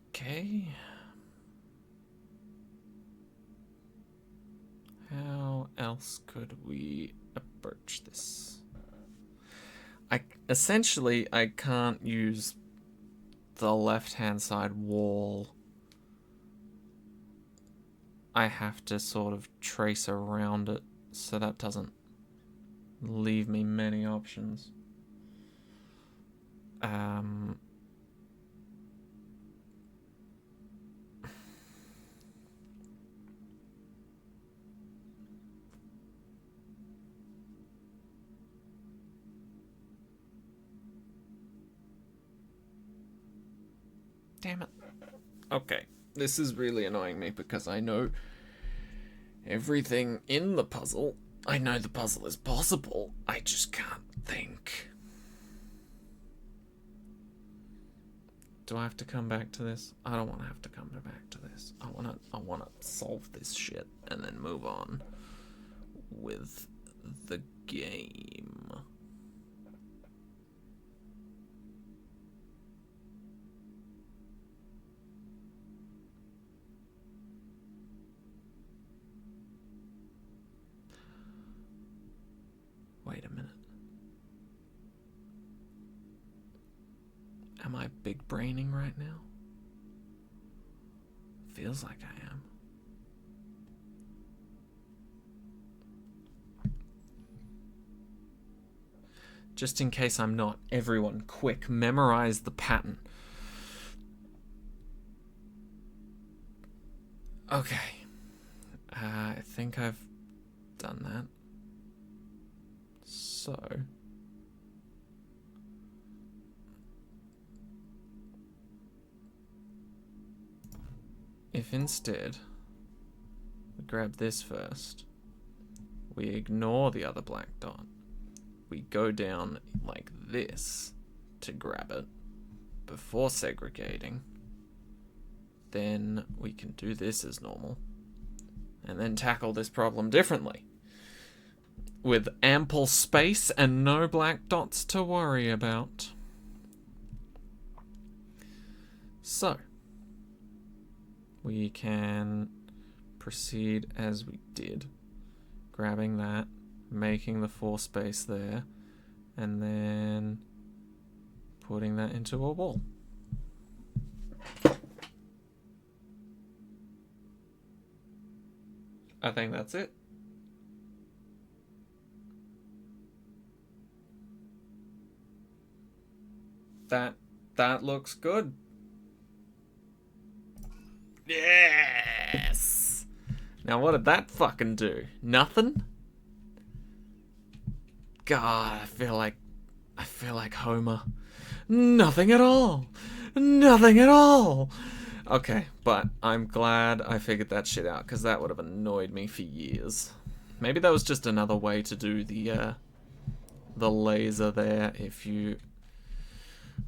Okay. How else could we approach this? Essentially, I can't use the left-hand side wall. I have to sort of trace around it, so that doesn't leave me many options. Damn it. Okay, this is really annoying me because I know everything in the puzzle. I know the puzzle is possible. I just can't think. Do I have to come back to this? I don't want to have to come back to this. I wanna solve this shit and then move on with the game. Wait a minute. Am I big braining right now? Feels like I am. Just in case I'm not, everyone, quick, memorize the pattern. Okay. I think I've done that. So... if instead we grab this first, we ignore the other black dot, we go down like this to grab it before segregating, then we can do this as normal and then tackle this problem differently with ample space and no black dots to worry about. So we can proceed as we did, grabbing that, making the 4 space there, and then putting that into a wall. I think that's it. That looks good. Yes! Now what did that fucking do? Nothing? God, I feel like Homer. Nothing at all. Nothing at all. Okay, but I'm glad I figured that shit out, because that would have annoyed me for years. Maybe that was just another way to do the laser there if you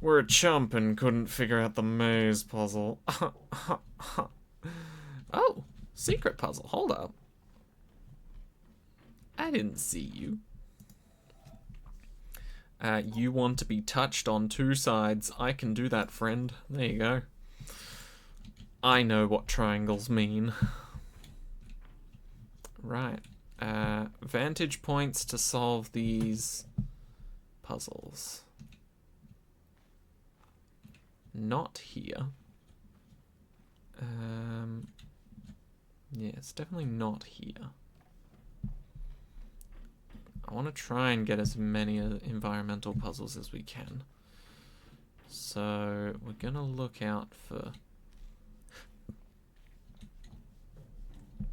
were a chump and couldn't figure out the maze puzzle. Oh, secret puzzle. Hold up. I didn't see you. You want to be touched on 2 sides. I can do that, friend. There you go. I know what triangles mean. Right. Vantage points to solve these puzzles. Not here. Yeah, it's definitely not here. I want to try and get as many environmental puzzles as we can. So we're gonna look out for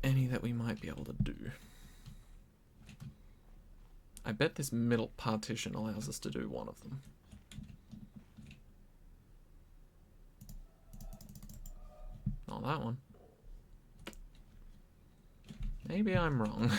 any that we might be able to do. I bet this middle partition allows us to do one of them. Not that one. Maybe I'm wrong.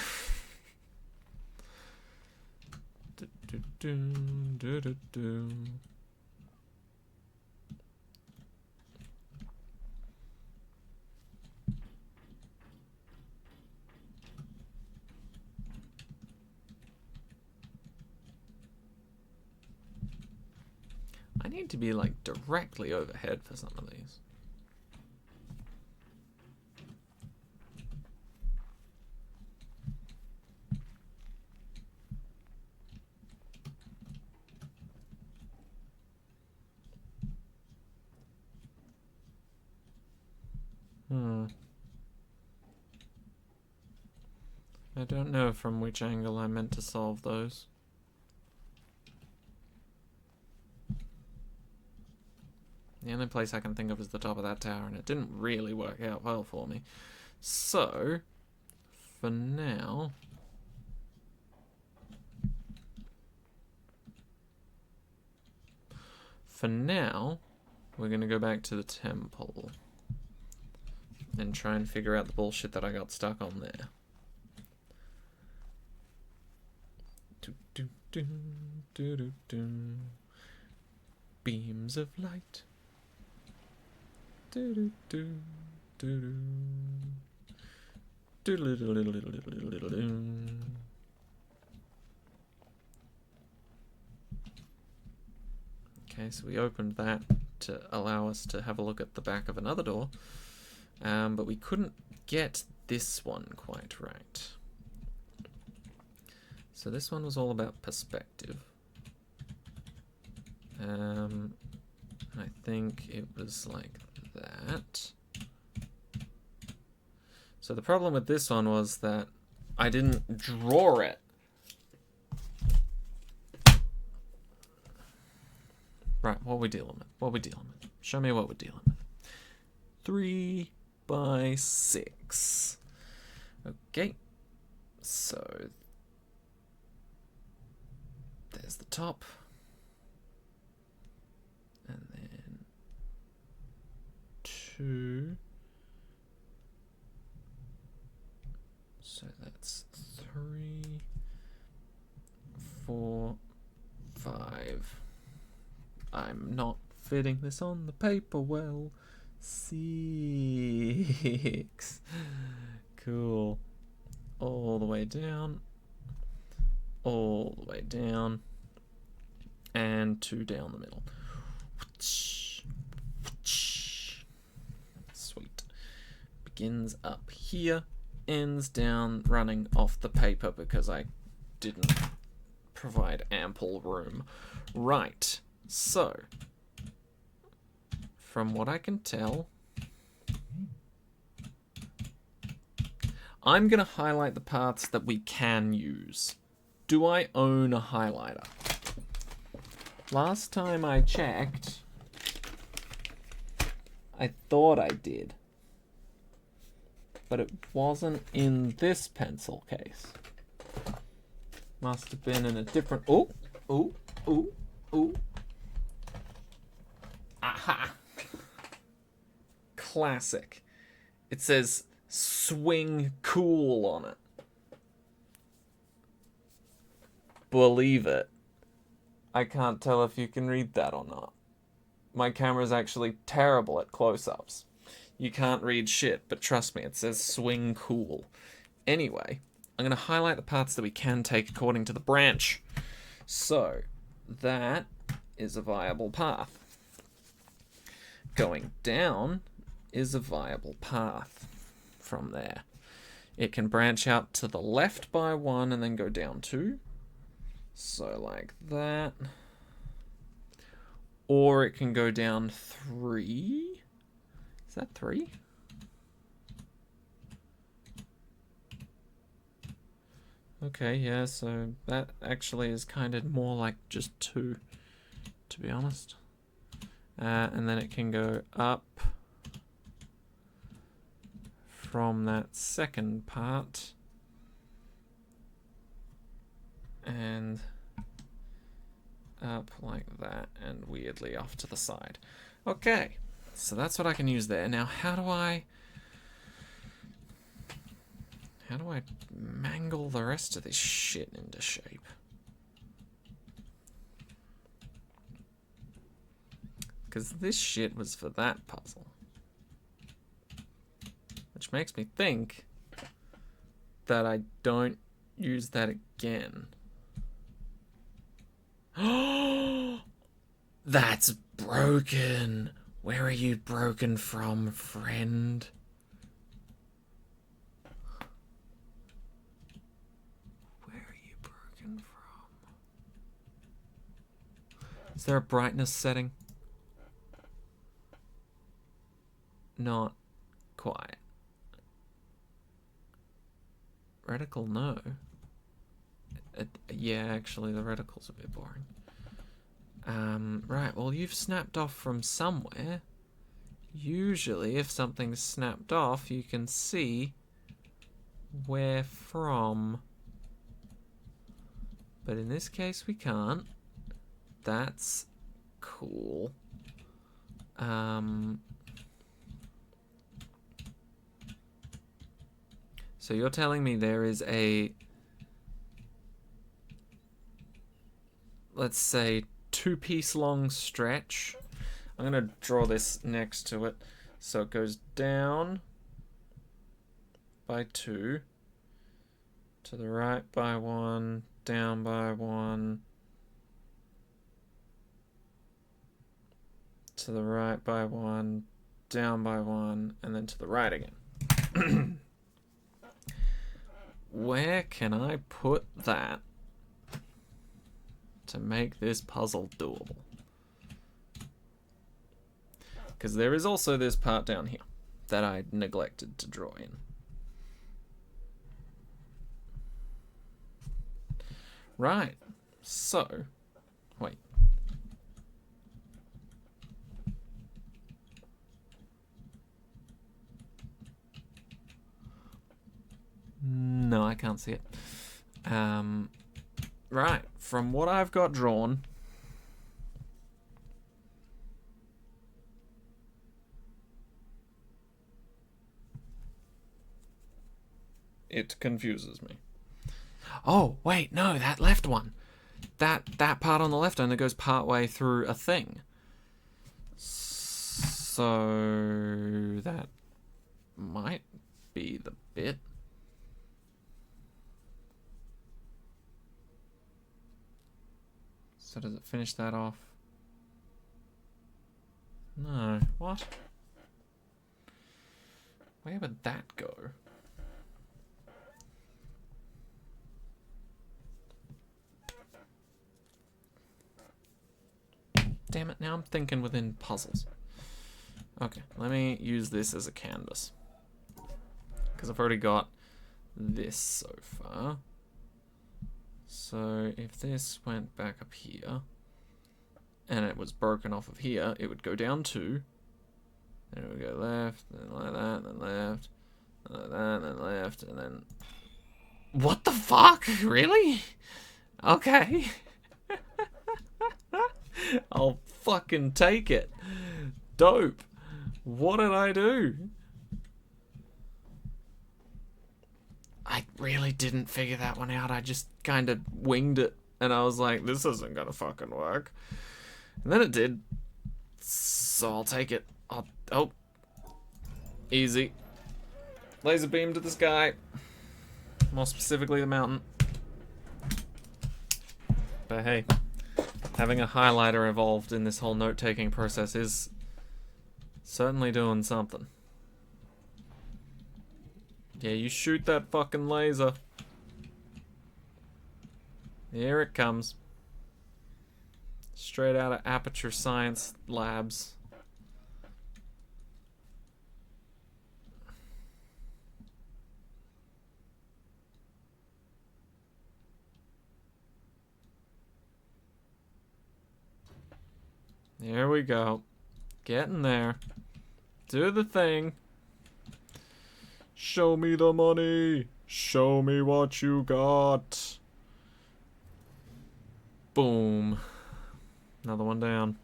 I need to be like directly overhead for some of these. I don't know from which angle I meant to solve those. The only place I can think of is the top of that tower, and it didn't really work out well for me. So, for now... we're going to go back to the temple and try and figure out the bullshit that I got stuck on there. Beams of light. Do do do do do. Okay, so we opened that to allow us to have a look at the back of another door, but we couldn't get this one quite right. So this one was all about perspective. I think it was like that. So the problem with this one was that I didn't draw it. Right, what are we dealing with? What are we dealing with? Show me what we're dealing with. 3 by 6. Okay. So there's the top. And then 2. So that's 3, 4, 5. I'm not fitting this on the paper well. 6. Cool. All the way down. All the way down. And 2 down the middle. Sweet. Begins up here. Ends down running off the paper because I didn't provide ample room. Right. So, from what I can tell, I'm going to highlight the parts that we can use. Do I own a highlighter? Last time I checked, I thought I did. But it wasn't in this pencil case. Must have been in a different... Oh! Oh! Oh! Oh! Aha! Classic. It says swing cool on it. Believe it. I can't tell if you can read that or not. My camera's actually terrible at close-ups. You can't read shit, but trust me, it says swing cool. Anyway, I'm going to highlight the parts that we can take according to the branch. So, that is a viable path. Going down is a viable path from there. It can branch out to the left by 1 and then go down 2. So like that. Or it can go down 3. Is that 3? Okay, yeah, so that actually is kind of more like just 2, to be honest. And then it can go up from that second part and up like that and weirdly off to the side. Okay, so that's what I can use there. Now how do I mangle the rest of this shit into shape? Because this shit was for that puzzle. Which makes me think that I don't use that again. Oh, that's broken. Where are you broken from, friend? Where are you broken from? Is there a brightness setting? Not quite. Reticle, no. Yeah, actually, the reticle's a bit boring. Right, well, you've snapped off from somewhere. Usually, if something's snapped off, you can see where from. But in this case, we can't. That's cool. So you're telling me there is a, let's say, 2-piece long stretch. I'm going to draw this next to it. So it goes down by 2, to the right by 1, down by 1, to the right by 1, down by 1, and then to the right again. Where can I put that to make this puzzle doable? Because there is also this part down here that I neglected to draw in. Right, so, wait. No, I can't see it. Right, from what I've got drawn, it confuses me. Oh, wait, no, that left one. That part on the left only goes part way through a thing. So that might be the bit. So does it finish that off? No. What? Where would that go? Damn it, now I'm thinking within puzzles. Okay, let me use this as a canvas. Because I've already got this so far. So if this went back up here, and it was broken off of here, it would go down 2. Then it would go left, then like that, then left, then like that, then left, and then... What the fuck? Really? Okay. I'll fucking take it. Dope. What did I do? I really didn't figure that one out. I just kind of winged it. And I was like, this isn't gonna fucking work. And then it did. So I'll take it. Oh. Easy. Laser beam to the sky. More specifically, the mountain. But hey, having a highlighter involved in this whole note-taking process is certainly doing something. Yeah, you shoot that fucking laser. Here it comes. Straight out of Aperture Science Labs. Here we go. Getting there. Do the thing. Show me the money. Show me what you got. Boom. Another one down.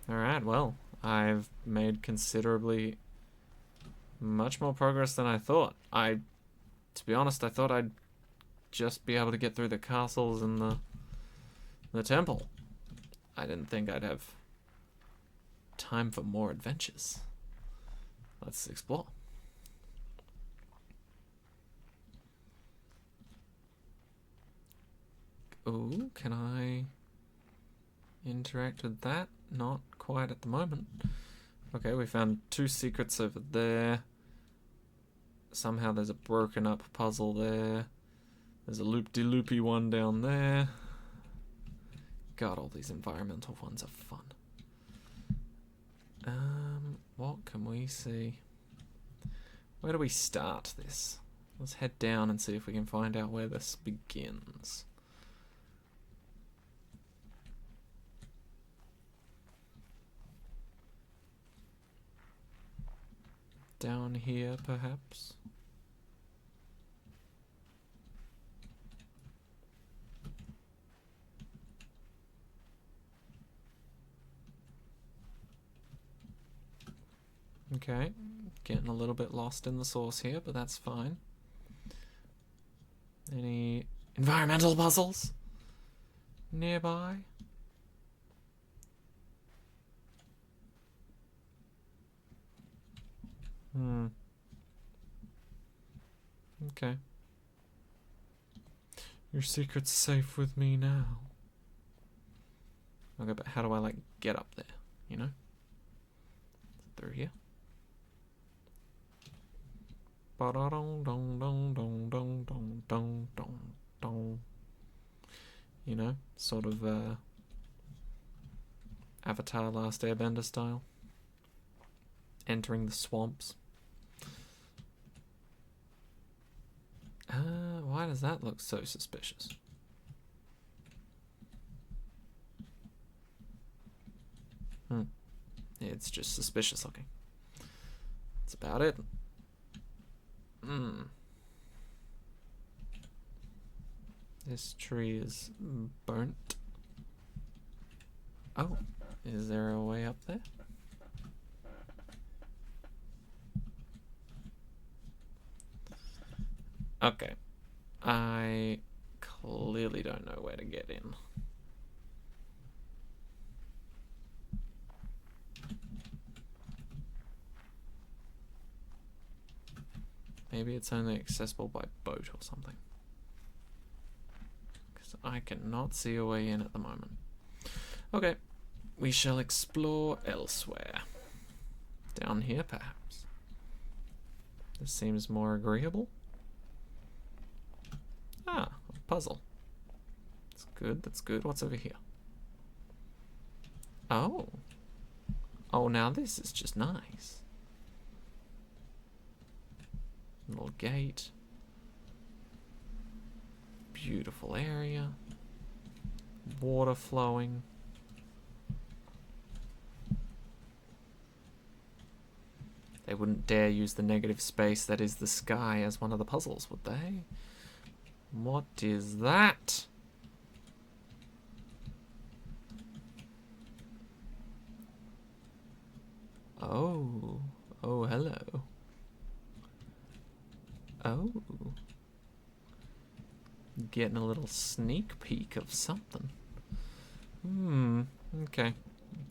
Alright, well, I've made considerably much more progress than I thought. To be honest, I thought I'd just be able to get through the castles and the temple. I didn't think I'd have time for more adventures. Let's explore. Ooh, can I interact with that? Not quite at the moment. Okay, we found 2 secrets over there. Somehow there's a broken up puzzle there. There's a loop-de-loopy one down there. God, all these environmental ones are fun. What can we see? Where do we start this? Let's head down and see if we can find out where this begins. Down here, perhaps? Okay, getting a little bit lost in the source here, but that's fine. Any environmental puzzles nearby? Okay. Your secret's safe with me now. Okay, but how do I, like, get up there? You know? Through here? You know? Sort of, Avatar Last Airbender style. Entering the swamps. Why does that look so suspicious? It's just suspicious looking. That's about it. This tree is burnt. Oh, is there a way up there? Okay. I clearly don't know where to get in. Maybe it's only accessible by boat or something. Because I cannot see a way in at the moment. Okay. We shall explore elsewhere. Down here, perhaps. This seems more agreeable. Ah, a puzzle. That's good, that's good. What's over here? Oh. Oh, now this is just nice. Little gate. Beautiful area. Water flowing. They wouldn't dare use the negative space that is the sky as one of the puzzles, would they? What is that? Oh. Oh, hello. Oh. Getting a little sneak peek of something. Okay.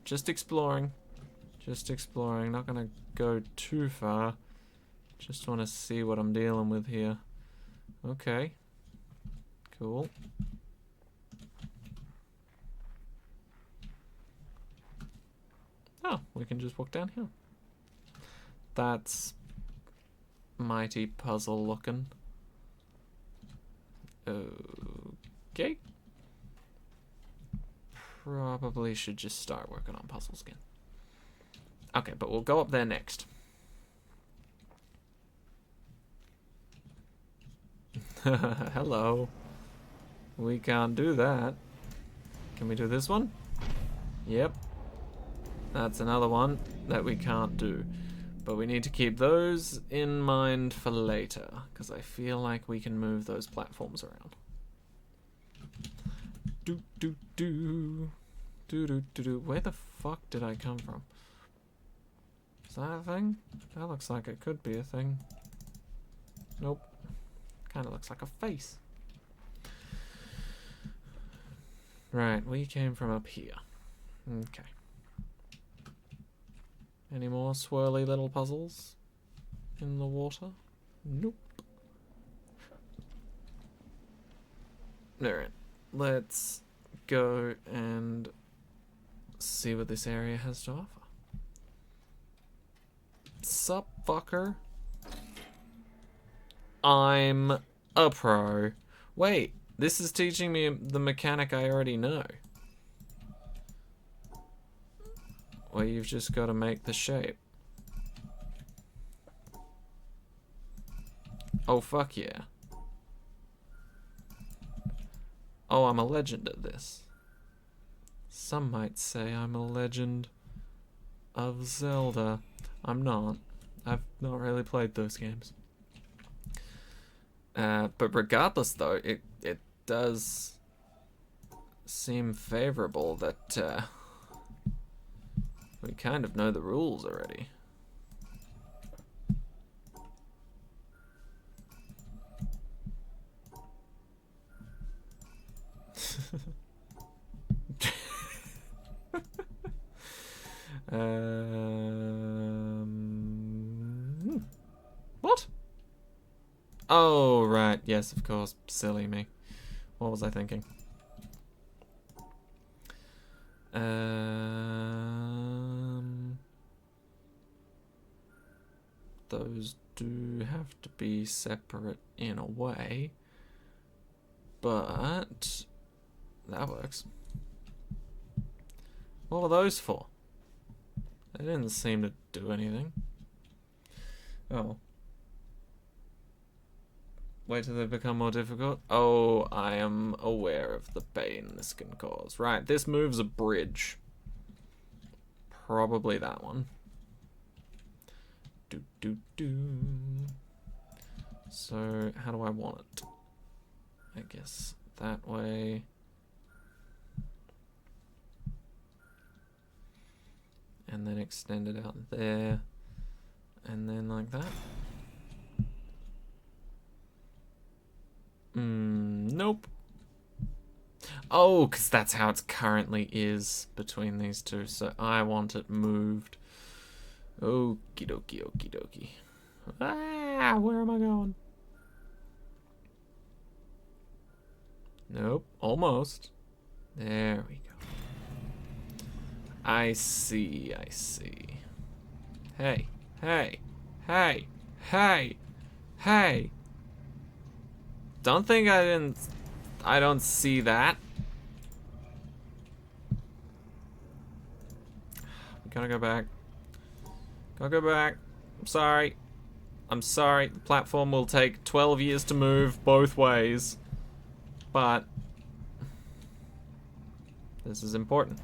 Just exploring. Just exploring. Not gonna go too far. Just want to see what I'm dealing with here. Okay. Cool. Oh, we can just walk down here. That's mighty puzzle looking. Okay. Probably should just start working on puzzles again. Okay, but we'll go up there next. Hello. We can't do that. Can we do this one? Yep. That's another one that we can't do. But we need to keep those in mind for later, because I feel like we can move those platforms around. Do do do. Do do do do. Where the fuck did I come from? Is that a thing? That looks like it could be a thing. Nope. Kind of looks like a face. Right, we came from up here. Okay. Any more swirly little puzzles in the water? Nope. Alright, let's go and see what this area has to offer. Sup, fucker? I'm a pro. Wait, this is teaching me the mechanic I already know. Where you've just got to make the shape. Oh, fuck yeah. Oh, I'm a legend at this. Some might say I'm a legend of Zelda. I'm not. I've not really played those games. But regardless, though, it does seem favorable that we kind of know the rules already. Oh, right. Yes, of course. Silly me. What was I thinking? Those do have to be separate in a way, but that works. What were those for? They didn't seem to do anything. Oh. Wait till they become more difficult? Oh, I am aware of the pain this can cause. Right, this moves a bridge. Probably that one. Do. So, how do I want it? I guess that way. And then extend it out there. And then like that. Nope. Oh, because that's how it currently is between these two. So I want it moved. Okie dokie, okie dokie. Ah, where am I going? Nope, almost. There we go. I see, I see. Hey, hey, hey, hey, hey. Don't think I don't see that. We gotta go back. Gotta go back. I'm sorry. I'm sorry. The platform will take 12 years to move both ways. But this is important.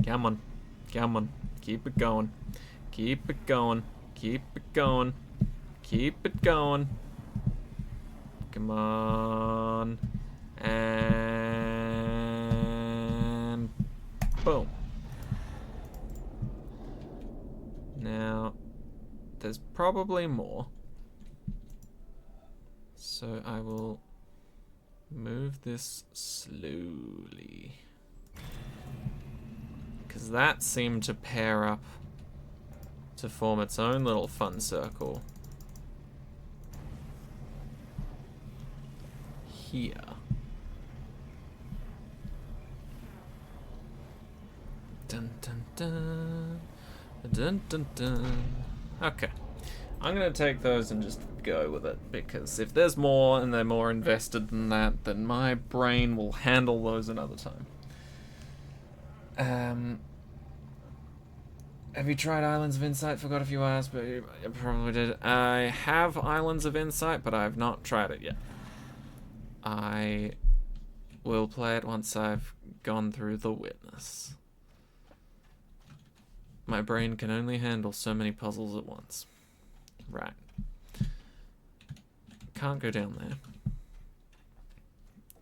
Come on. Come on. Keep it going. Keep it going. Keep it going. Keep it going. Come on. And boom. Now, there's probably more. So I will move this slowly. Because that seemed to pair up to form its own little fun circle. Here. Dun dun dun. Dun dun dun. Okay. I'm gonna take those and just go with it, because if there's more and they're more invested than that, then my brain will handle those another time. Have you tried Islands of Insight? Forgot if you asked, but you probably did. I have Islands of Insight, but I have not tried it yet. I will play it once I've gone through The Witness. My brain can only handle so many puzzles at once. Right. Can't go down there.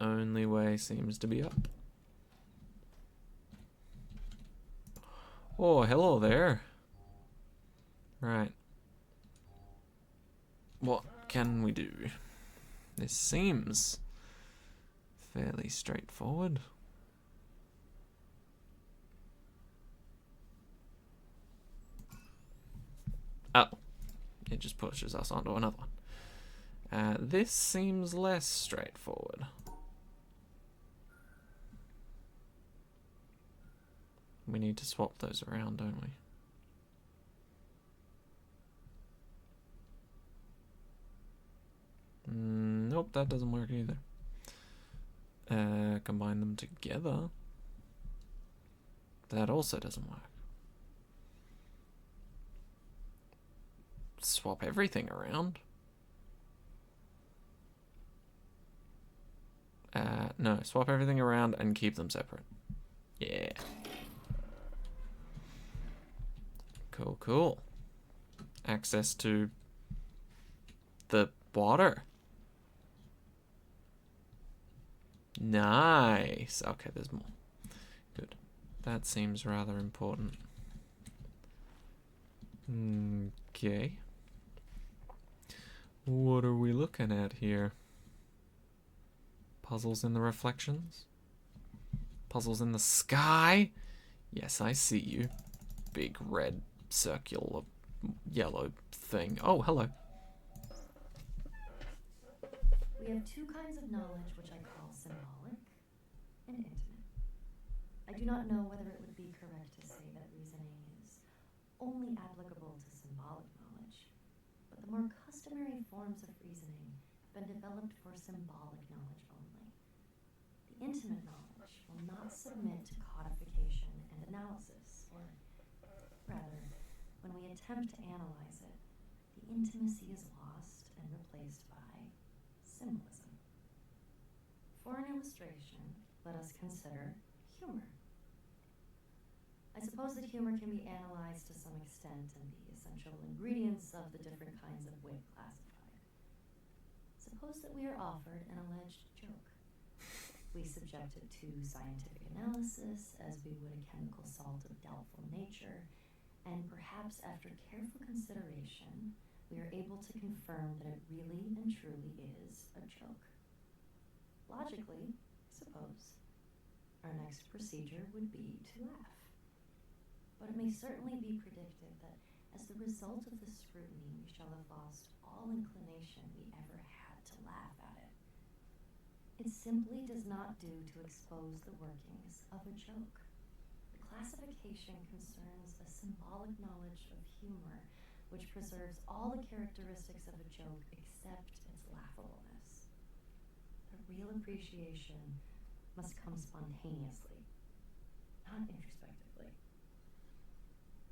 Only way seems to be up. Oh, hello there. Right. What can we do? This seems fairly straightforward. Oh. It just pushes us onto another one. This seems less straightforward. We need to swap those around, don't we? Nope, that doesn't work either. Combine them together. That also doesn't work. Swap everything around. No, swap everything around and keep them separate. Yeah. Cool, cool. Access to the water. Nice. Okay, there's more. Good. That seems rather important. Okay. What are we looking at here? Puzzles in the reflections? Puzzles in the sky? Yes, I see you. Big red circular yellow thing. Oh, hello. We have two kinds of knowledge which I call symbolic and intimate. I do not know whether it would be correct to say that reasoning is only applicable to symbolic knowledge, but the more customary forms of reasoning have been developed for symbolic knowledge only. The intimate knowledge will not submit to codification and analysis, or rather, when we attempt to analyze it, the intimacy is lost and replaced by symbolism. For an illustration, let us consider humor. I suppose that humor can be analyzed to some extent and the essential ingredients of the different kinds of wit classified. Suppose that we are offered an alleged joke. We subject it to scientific analysis as we would a chemical salt of doubtful nature, and perhaps after careful consideration, we are able to confirm that it really and truly is a joke. Logically, suppose, our next procedure would be to laugh. But it may certainly be predicted that as the result of the scrutiny, we shall have lost all inclination we ever had to laugh at it. It simply does not do to expose the workings of a joke. The classification concerns a symbolic knowledge of humor, which preserves all the characteristics of a joke except its laughableness. The real appreciation must come spontaneously, not introspectively.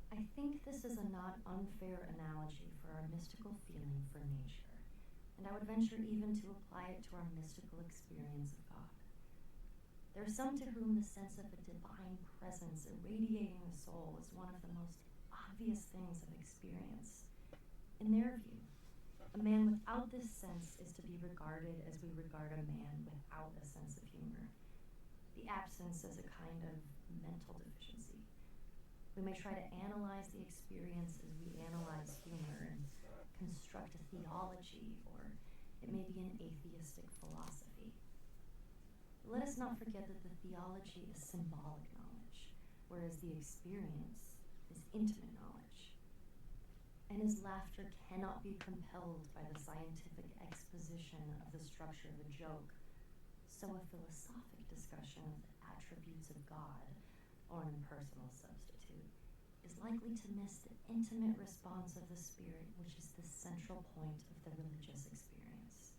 I think this is a not unfair analogy for our mystical feeling for nature, and I would venture even to apply it to our mystical experience of God. There are some to whom the sense of a divine presence irradiating the soul is one of the most obvious things of experience. In their view, a man without this sense is to be regarded as we regard a man without a sense of humor. The absence is a kind of mental deficiency. We may try to analyze the experience as we analyze humor and construct a theology, or it may be an atheistic philosophy. But let us not forget that the theology is symbolic knowledge, whereas the experience is intimate knowledge. And as laughter cannot be compelled by the scientific exposition of the structure of a joke, so a philosophic discussion of the attributes of God, or an impersonal substitute, is likely to miss the intimate response of the spirit, which is the central point of the religious experience.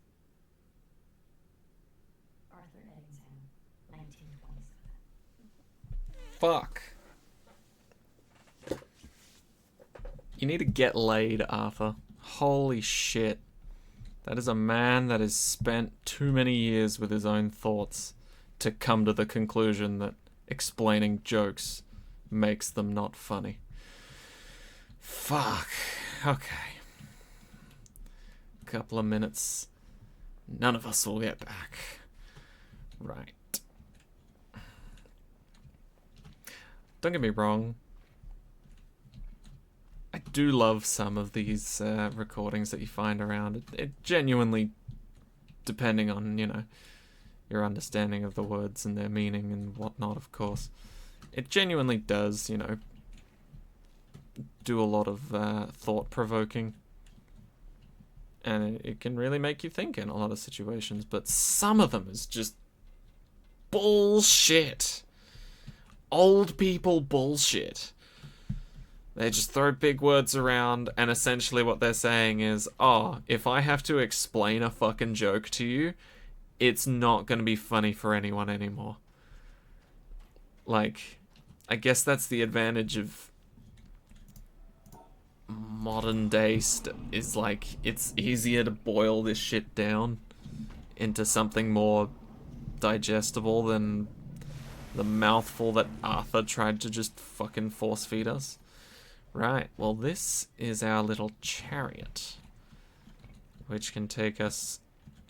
Arthur Eddington, 1927. Fuck. You need to get laid, Arthur. Holy shit. That is a man that has spent too many years with his own thoughts to come to the conclusion that explaining jokes makes them not funny. Fuck. Okay. Couple of minutes. None of us will get back. Right. Don't get me wrong. I do love some of these recordings that you find around. It genuinely, depending on, you know, your understanding of the words and their meaning and whatnot, of course, it genuinely does, you know, do a lot of thought-provoking. And it can really make you think in a lot of situations. But some of them is just bullshit. Old people bullshit. They just throw big words around, and essentially what they're saying is, oh, if I have to explain a fucking joke to you, it's not going to be funny for anyone anymore. Like, I guess that's the advantage of modern day is like, it's easier to boil this shit down into something more digestible than the mouthful that Arthur tried to just fucking force feed us. Right, well this is our little chariot, which can take us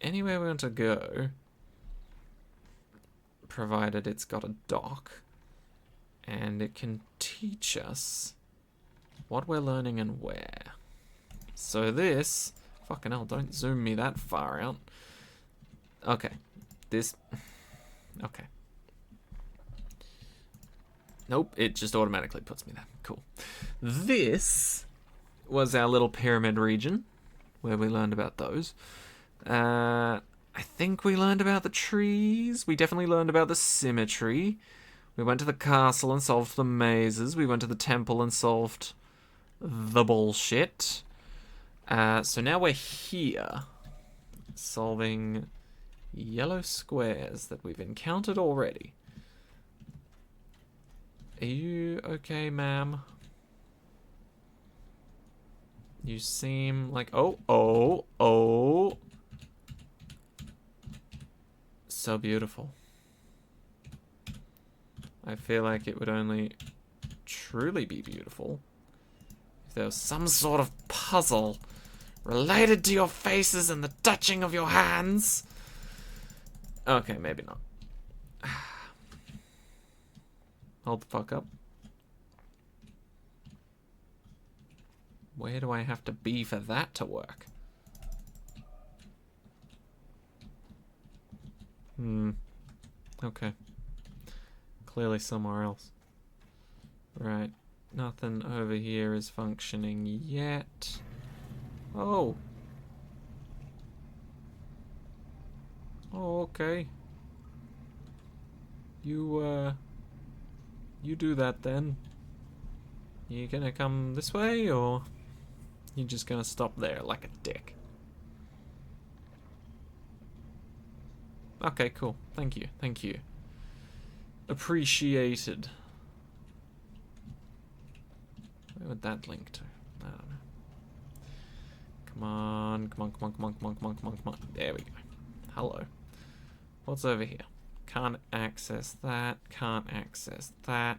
anywhere we want to go, provided it's got a dock, and it can teach us what we're learning and where. So this, fucking hell, don't zoom me that far out. Okay, okay. Nope, it just automatically puts me there. Cool. This was our little pyramid region, where we learned about those. I think we learned about the trees. We definitely learned about the symmetry. We went to the castle and solved the mazes. We went to the temple and solved the bullshit. So now we're here, solving yellow squares that we've encountered already. Are you okay, ma'am? You seem like... Oh. So beautiful. I feel like it would only truly be beautiful if there was some sort of puzzle related to your faces and the touching of your hands. Okay, maybe not. Hold the fuck up. Where do I have to be for that to work? Okay. Clearly somewhere else. Right. Nothing over here is functioning yet. Oh. Oh, okay. You do that then. You gonna come this way, or you just gonna stop there like a dick? Okay, cool. Thank you. Thank you. Appreciated. Where would that link to? I don't know. Come on, come on, come on, come on, come on, come on, come on, come on. There we go. Hello. What's over here? Can't access that. Can't access that.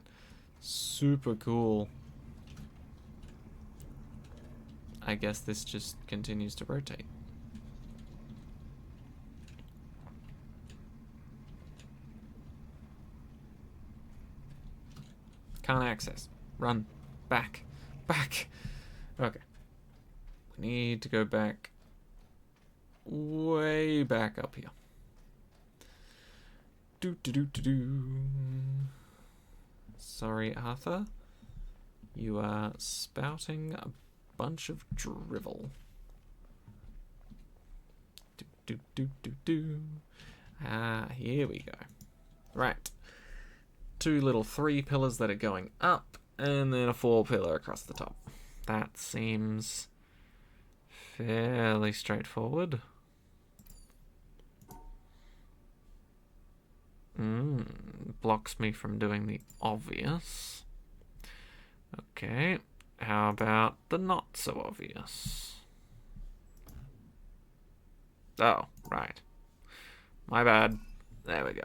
Super cool. I guess this just continues to rotate. Can't access. Run. Back. Back. Okay. We need to go back. Way back up here. Do. Sorry, Arthur. You are spouting a bunch of drivel. Do. Ah, here we go. Right. 2 little 3 pillars that are going up, and then a 4 pillar across the top. That seems fairly straightforward. Blocks me from doing the obvious. Okay, how about the not so obvious? Oh, right. My bad. There we go.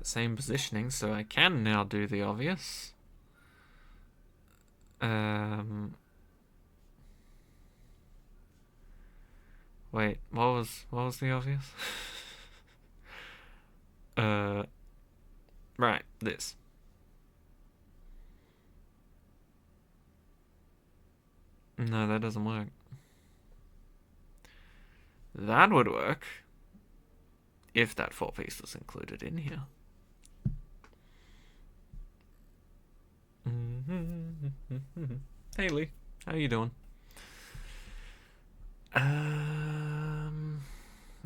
Same positioning, so I can now do the obvious. Wait, what was the obvious? Right, this. No, that doesn't work. That would work if that 4 piece was included in here. Hey Lee, how you doing?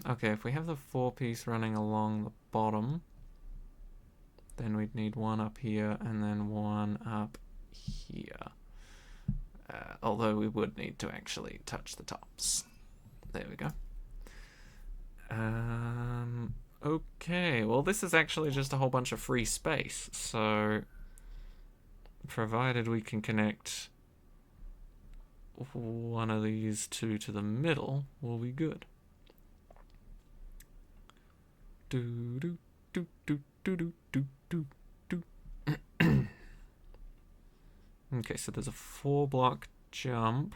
Okay, if we have the 4 piece running along the bottom, then we'd need 1 up here and then 1 up here. Although we would need to actually touch the tops. There we go. Okay, well this is actually just a whole bunch of free space, so provided we can connect one of these 2 to the middle, we'll be good. Do. Okay, so there's a 4 block jump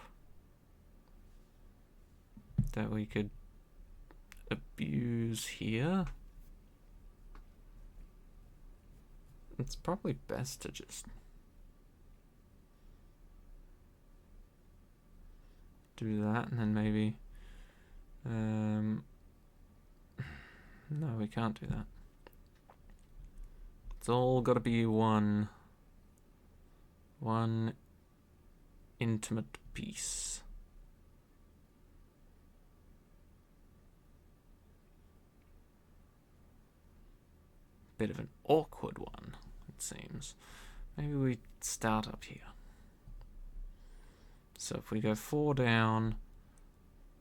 that we could abuse here. It's probably best to just do that and then maybe no, we can't do that. It's all got to be one one intimate piece. Bit of an awkward one, it seems. Maybe we start up here. So if we go 4 down,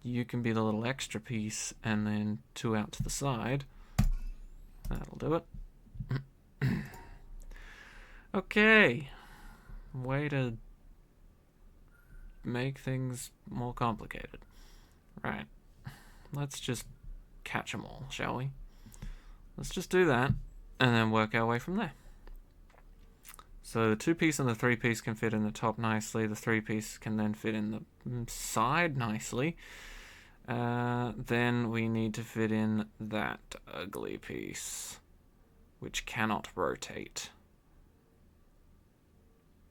you can be the little extra piece, and then 2 out to the side. That'll do it. Okay. Way to make things more complicated. Right. Let's just catch them all, shall we? Let's just do that, and then work our way from there. So the 2-piece and the 3-piece can fit in the top nicely. The 3-piece can then fit in the side nicely. Then we need to fit in that ugly piece, which cannot rotate.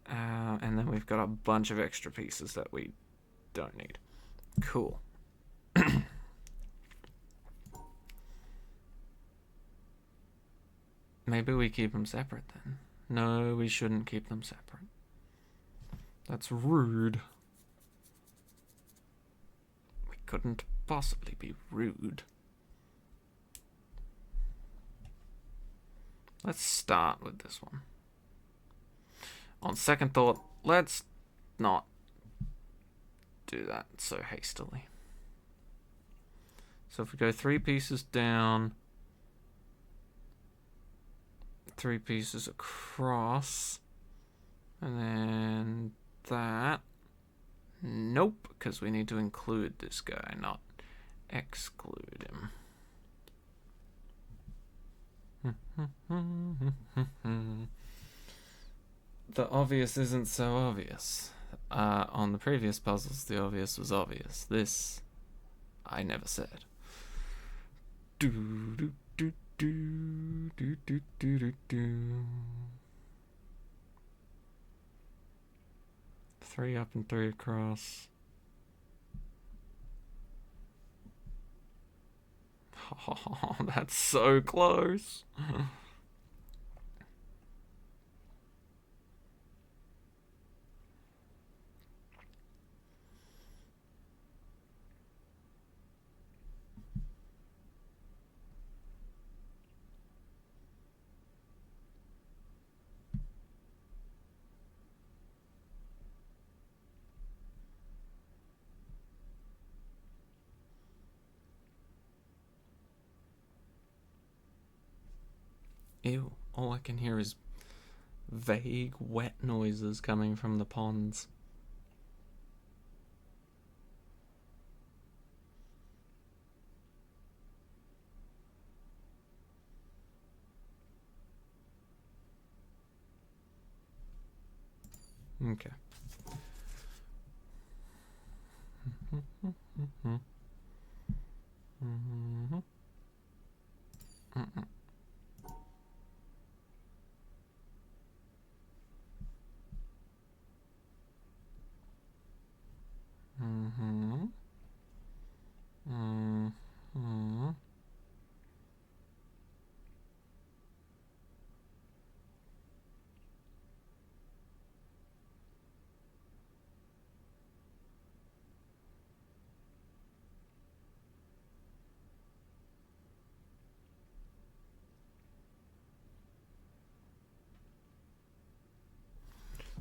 And then we've got a bunch of extra pieces that we don't need. Cool. Maybe we keep them separate then. No, we shouldn't keep them separate. That's rude. We couldn't possibly be rude. Let's start with this one. On second thought, let's not do that so hastily. So if we go 3 pieces down, 3 pieces across, and then that. Nope, because we need to include this guy, not exclude him. The obvious isn't so obvious. On the previous puzzles, the obvious was obvious. This, I never said. Do do do do do do do do do. 3 up and 3 across. Oh, that's so close. Ew, all I can hear is vague, wet noises coming from the ponds. Okay.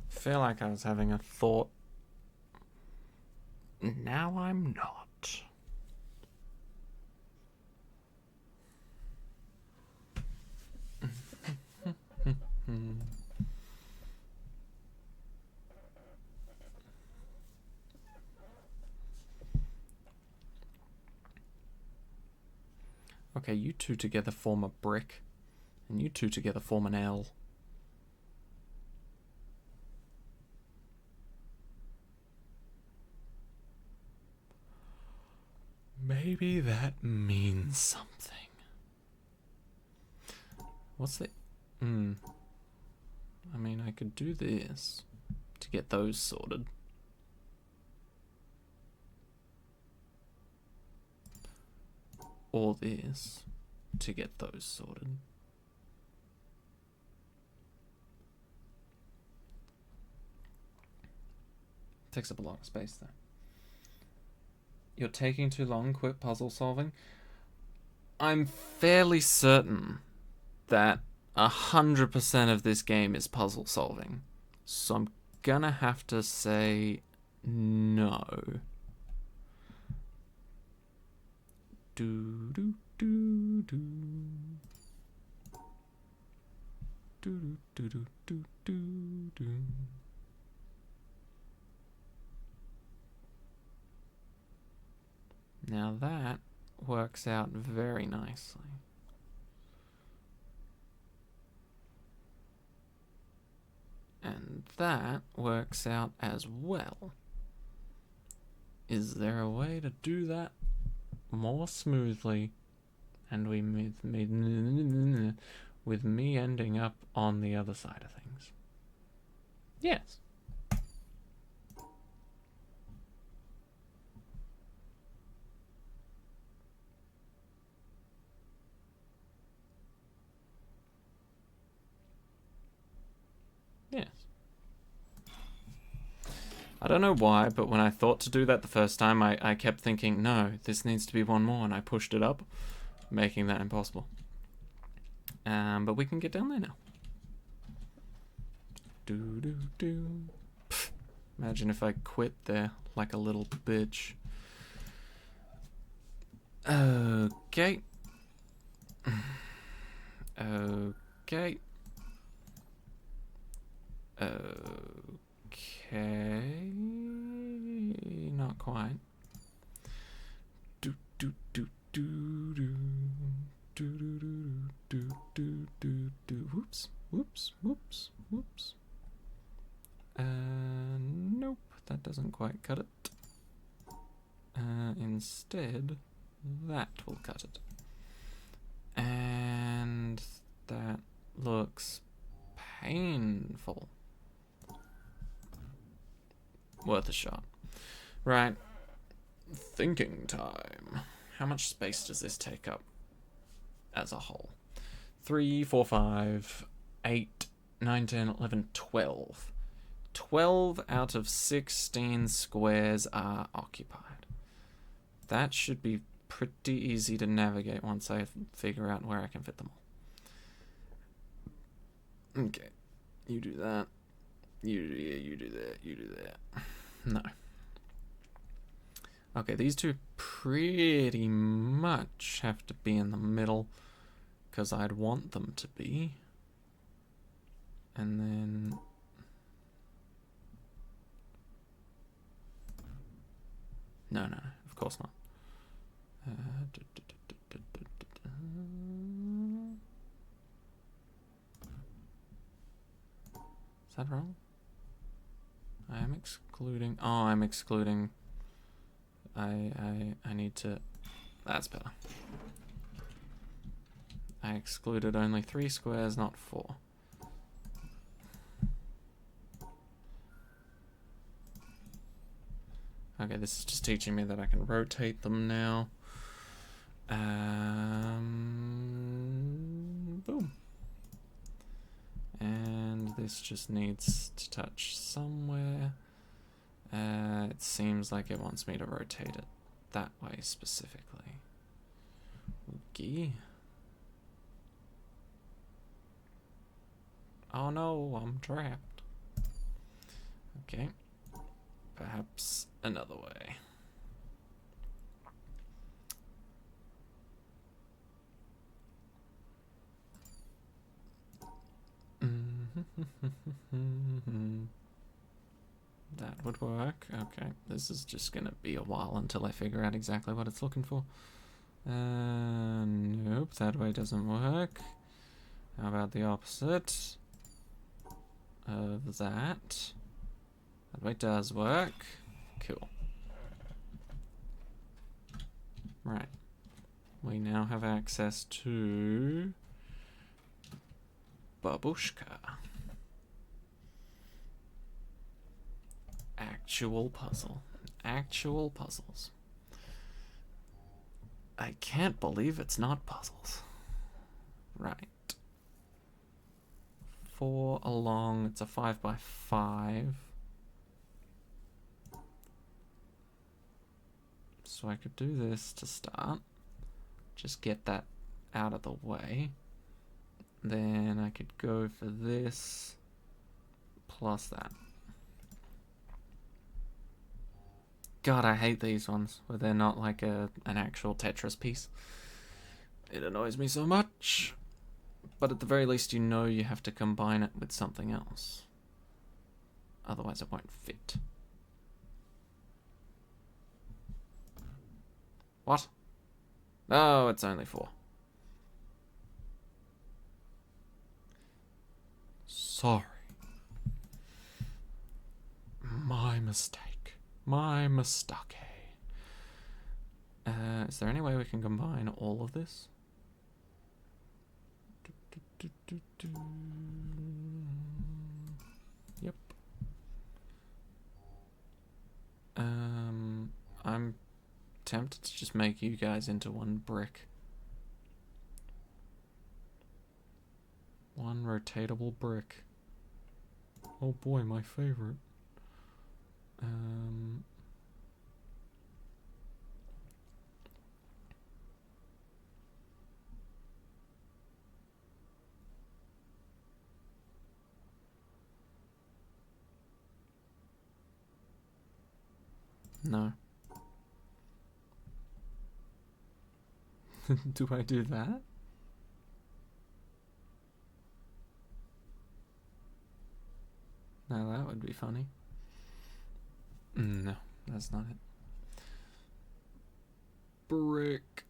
Feel like I was having a thought. Now I'm not. Okay, you two together form a brick, and you two together form an L. Maybe that means something. What's the... I mean, I could do this to get those sorted. Or this to get those sorted. Takes up a lot of space there. You're taking too long, quit puzzle solving. I'm fairly certain that 100% of this game is puzzle solving. So I'm gonna have to say no. Do do do do. Do do do do do do. Now that works out very nicely. And that works out as well. Is there a way to do that more smoothly? And with me ending up on the other side of things. Yes. Yes. I don't know why, but when I thought to do that the first time, I kept thinking, no, this needs to be one more, and I pushed it up, making that impossible. But we can get down there now. Do do do. Pfft. Imagine if I quit there like a little bitch. Okay. Okay. Okay. Not quite. Do do do do do. Do do do do do do do. Whoops, whoops, whoops, whoops. Nope, that doesn't quite cut it. Instead, that will cut it. And that looks painful. Worth a shot. Right. Thinking time. How much space does this take up as a whole? 3, 4, 5, 8, 9, 10, 11, 12. 12 out of 16 squares are occupied. That should be pretty easy to navigate once I figure out where I can fit them all. Okay. You do that. You do that. You do that. No. Okay, these two pretty much have to be in the middle, because I'd want them to be. And then... No, of course not. Is that wrong? I am excluding... Oh, I'm excluding... I need to... That's better. I excluded only 3 squares, not 4. Okay, this is just teaching me that I can rotate them now. Boom. And this just needs to touch somewhere. It seems like it wants me to rotate it that way specifically. Okay. Oh no, I'm trapped. Okay. Perhaps another way. That would work. Okay, this is just gonna be a while until I figure out exactly what it's looking for. Nope, that way doesn't work. How about the opposite of that? That way does work. Cool. Right. We now have access to Babushka. Actual puzzle. Actual puzzles. I can't believe it's not puzzles. Right. 4 along, it's a 5 by 5. So I could do this to start. Just get that out of the way. Then I could go for this plus that. God, I hate these ones where they're not like an actual Tetris piece. It annoys me so much. But at the very least, you know you have to combine it with something else. Otherwise, it won't fit. What? Oh, it's only 4. Sorry. My mistake. My mistake. Is there any way we can combine all of this? Yep. I'm tempted to just make you guys into one brick. One rotatable brick. Oh boy, my favorite. No. Do I do that? Now that would be funny. No, that's not it. Brick.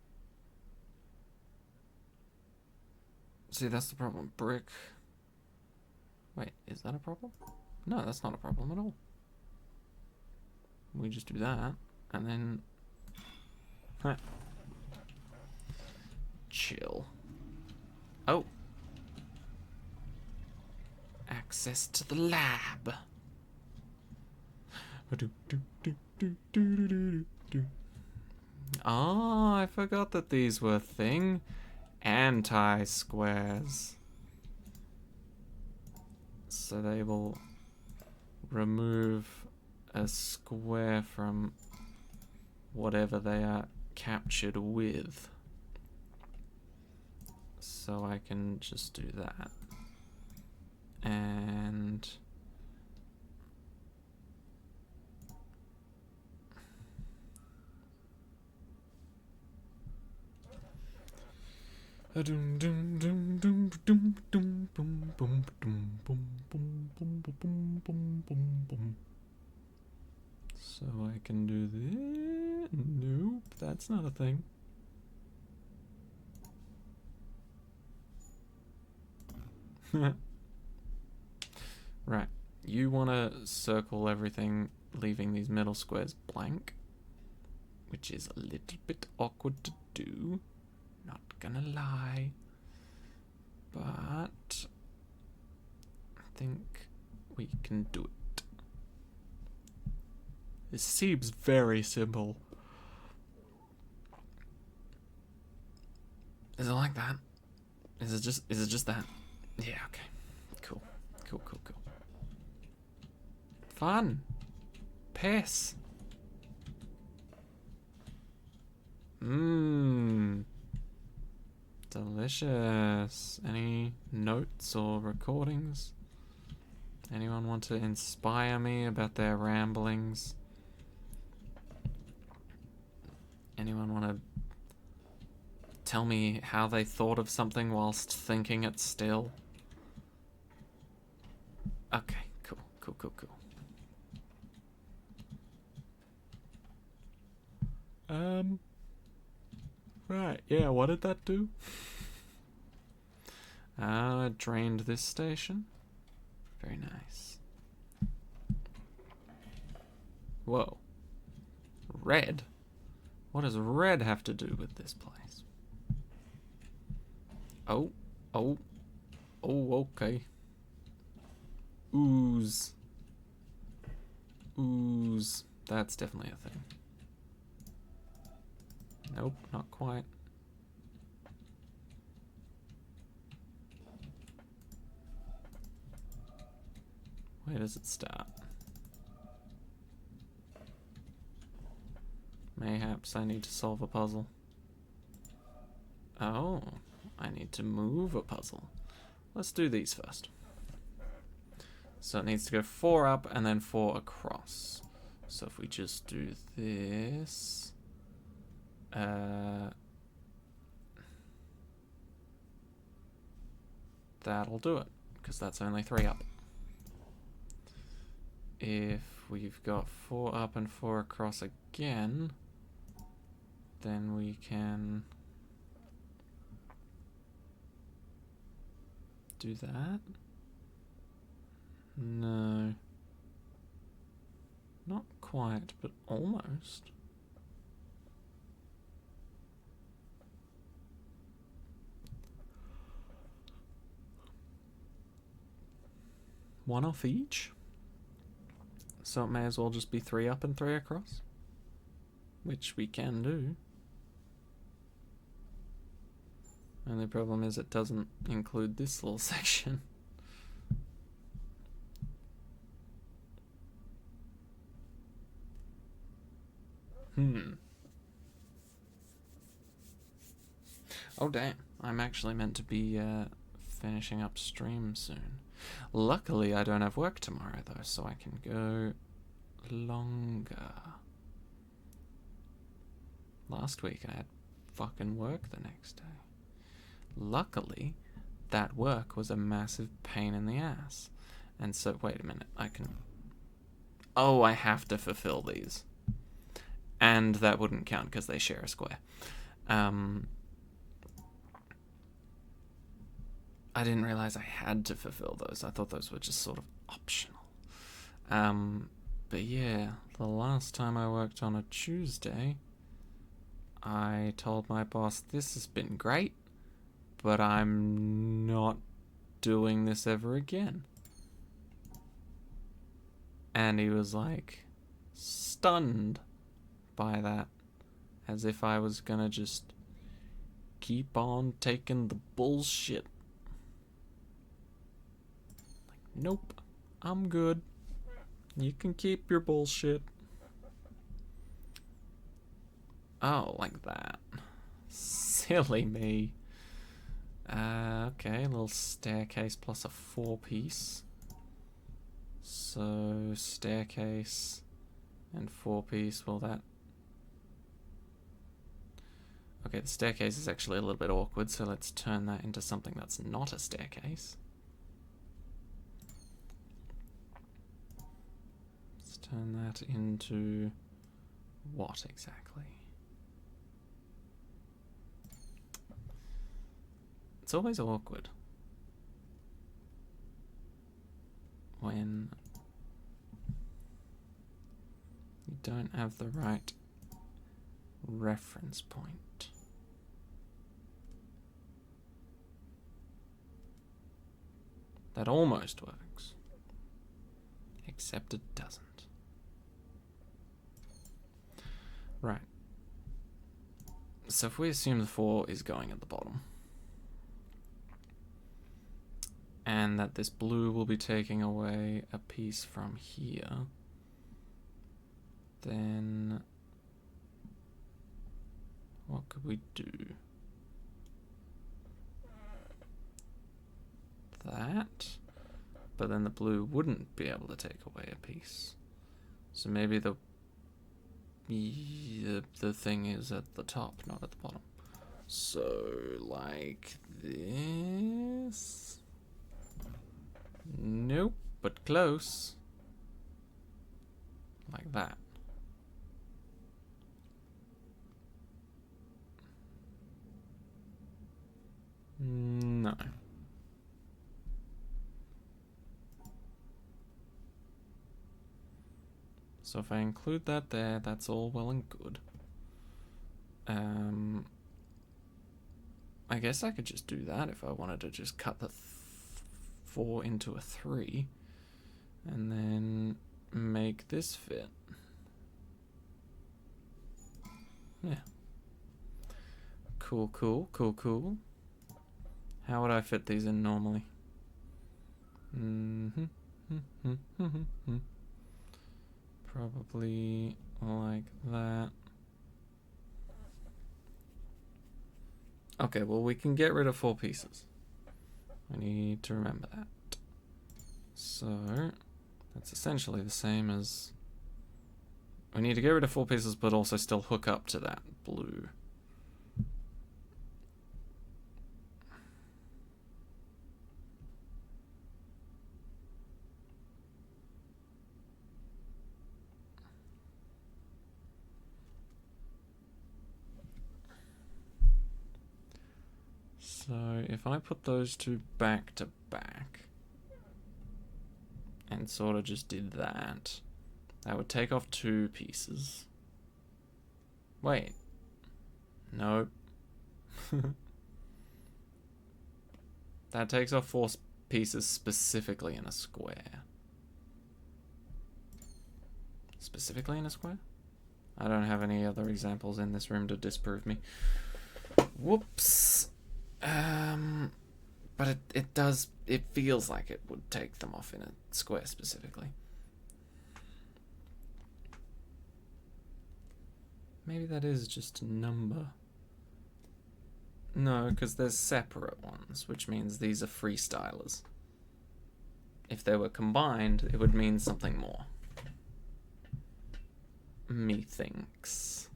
See, that's the problem. Brick. Wait, is that a problem? No, that's not a problem at all. We just do that, and then... Huh. Chill. Oh. Access to the lab. Ah, I forgot that these were thing. Anti-squares. So they will remove a square from whatever they are captured with. So I can just do that. And... So I can do this. Nope, that's not a thing. Right, you want to circle everything, leaving these middle squares blank, which is a little bit awkward to do, not gonna lie, but I think we can do it. This seems very simple. Is it like that? Is it just that? Yeah, okay. Cool. Fun. Piss. Delicious. Any notes or recordings? Anyone want to inspire me about their ramblings? Anyone want to tell me how they thought of something whilst thinking it still? Okay, cool. Right, yeah, what did that do? It drained this station. Very nice. Whoa. Red? What does red have to do with this place? Oh, okay. Ooze. That's definitely a thing. Nope, not quite. Where does it start? Mayhaps I need to solve a puzzle. Oh, I need to move a puzzle. Let's do these first. So it needs to go 4 up and then 4 across. So if we just do this... that'll do it, because that's only 3 up. If we've got 4 up and 4 across again, then we can do that. No. Not quite, but almost. One off each? So it may as well just be 3 up and 3 across. Which we can do. Only problem is it doesn't include this little section. Oh damn, I'm actually meant to be finishing up stream soon. Luckily I don't have work tomorrow though, so I can go longer. Last week I had fucking work the next day. Luckily, that work was a massive pain in the ass. And so, wait a minute, I can... Oh, I have to fulfill these. And that wouldn't count because they share a square. I didn't realize I had to fulfill those. I thought those were just sort of optional. But yeah, the last time I worked on a Tuesday, I told my boss, this has been great, but I'm not doing this ever again. And he was like, stunned by that, as if I was gonna just keep on taking the bullshit. Like, nope, I'm good. You can keep your bullshit. Oh, like that. Silly me. Okay, a little staircase plus a 4-piece. So, staircase and 4-piece, well that... Okay, the staircase is actually a little bit awkward, so let's turn that into something that's not a staircase. Let's turn that into... what exactly? It's always awkward when you don't have the right reference point. That almost works, except it doesn't. Right. So if we assume the 4 is going at the bottom, and that this blue will be taking away a piece from here, then what could we do? That, but then the blue wouldn't be able to take away a piece. So maybe the thing is at the top, not at the bottom. So like this. Nope, but close. Like that. No. So if I include that there, that's all well and good. I guess I could just do that if I wanted to just cut the 4 into a 3 and then make this fit. Yeah. Cool, cool, cool, cool. How would I fit these in normally? Probably like that. Okay, well, we can get rid of 4 pieces. I need to remember that. So, that's essentially the same as... We need to get rid of 4 pieces, but also still hook up to that blue. So if I put those 2 back to back and sort of just did that, that would take off 2 pieces. Wait. Nope. That takes off 4 pieces specifically in a square. Specifically in a square? I don't have any other examples in this room to disprove me. Whoops. But it feels like it would take them off in a square specifically. Maybe that is just a number. No, because there's separate ones, which means these are freestylers. If they were combined, it would mean something more. Methinks.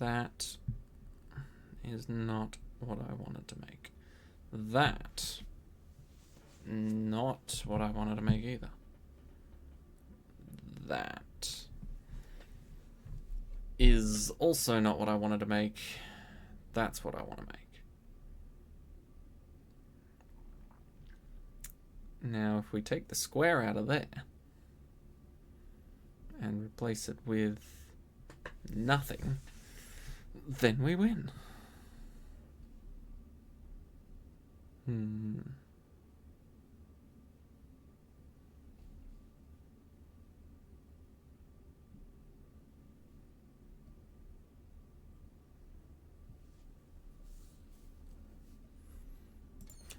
That is not what I wanted to make. That, not what I wanted to make either. That is also not what I wanted to make. That's what I want to make. Now, if we take the square out of there and replace it with nothing, then we win.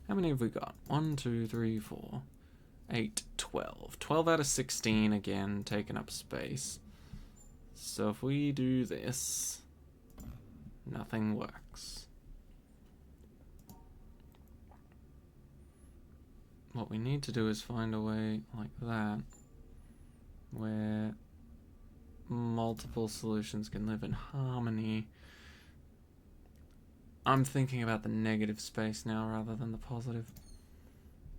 How many have we got? 1, 2, 3, 4, 8, 12. 12 out of 16 again, taking up space. So if we do this, nothing works. What we need to do is find a way like that, where multiple solutions can live in harmony. I'm thinking about the negative space now rather than the positive.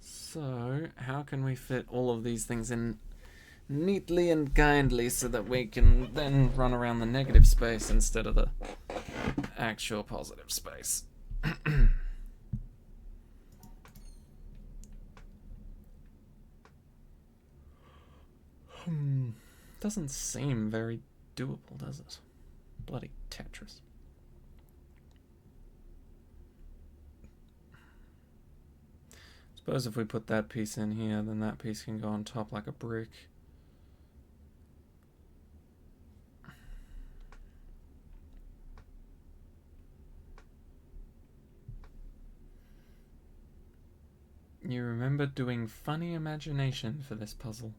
So, how can we fit all of these things in neatly and kindly so that we can then run around the negative space instead of the actual positive space? Doesn't seem very doable, does it? Bloody Tetris. Suppose if we put that piece in here, then that piece can go on top like a brick. You remember doing funny imagination for this puzzle.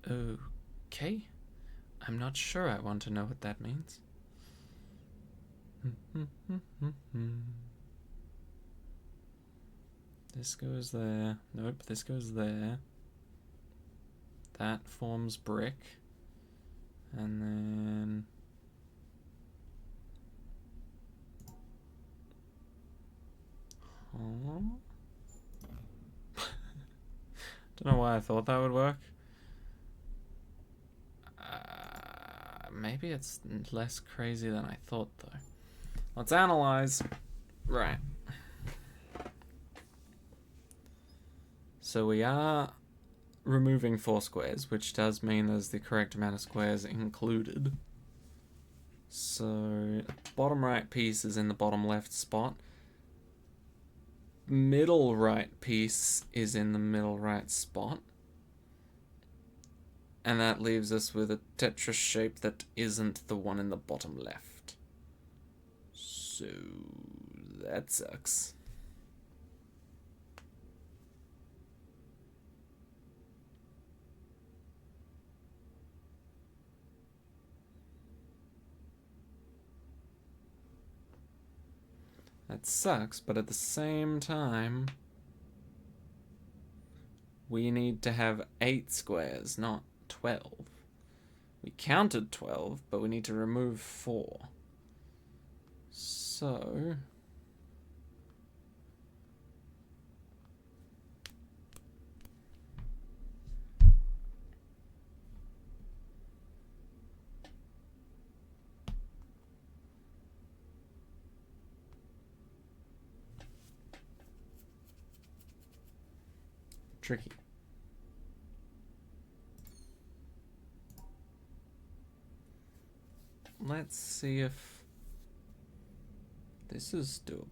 Okay. I'm not sure I want to know what that means. This goes there. Nope, this goes there. That forms brick. And then... Don't know why I thought that would work. Maybe it's less crazy than I thought, though. Let's analyze. Right. So we are removing 4 squares, which does mean there's the correct amount of squares included. So, bottom right piece is in the bottom left spot. Middle right piece is in the middle right spot. And that leaves us with a Tetris shape that isn't the one in the bottom left. So, That sucks. That sucks, but at the same time, we need to have 8 squares, not 12. We counted 12, but we need to remove 4. So... tricky. Let's see if this is doable.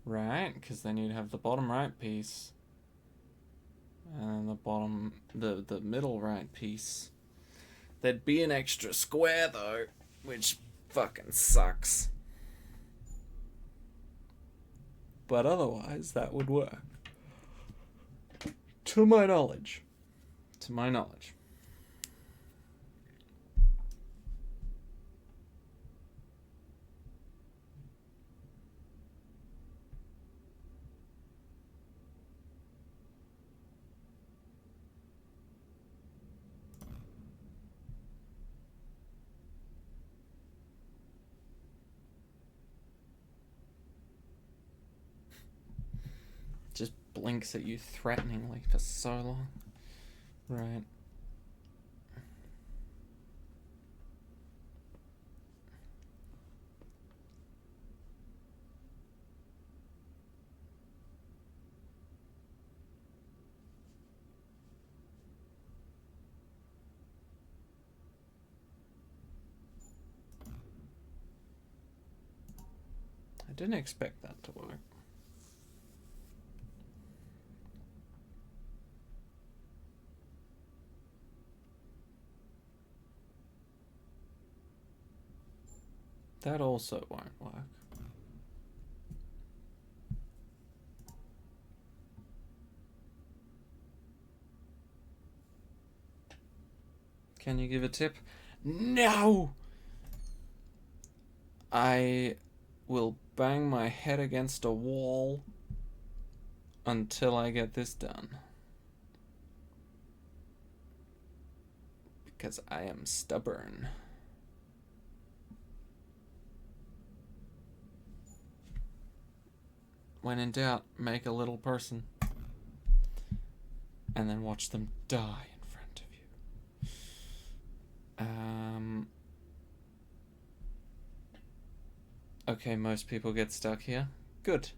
Right, because then you'd have the bottom right piece and the middle right piece. There'd be an extra square though, which fucking sucks. But otherwise, that would work. To my knowledge. To my knowledge. Just blinks at you threateningly for so long. Right. I didn't expect that to work. That also won't work. Can you give a tip? No! I will bang my head against a wall until I get this done. Because I am stubborn. When in doubt, make a little person. And then watch them die in front of you. Okay, most people get stuck here. Good.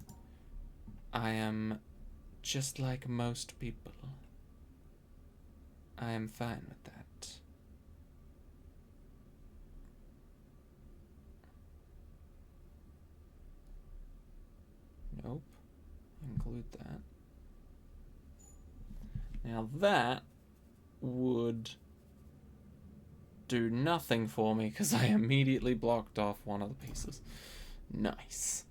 I am just like most people. I am fine with that. Nope. Include that. Now that would do nothing for me because I immediately blocked off one of the pieces. Nice.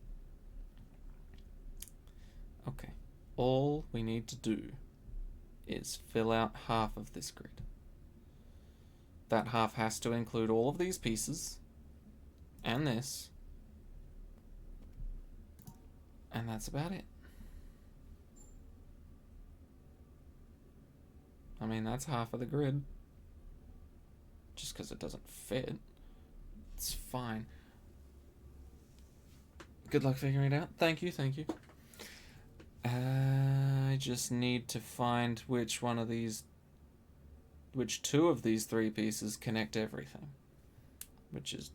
Okay. All we need to do is fill out half of this grid. That half has to include all of these pieces and this. And that's about it. I mean, that's half of the grid. Just because it doesn't fit. It's fine. Good luck figuring it out. Thank you, thank you. I just need to find which two of these 3 pieces connect everything. Which is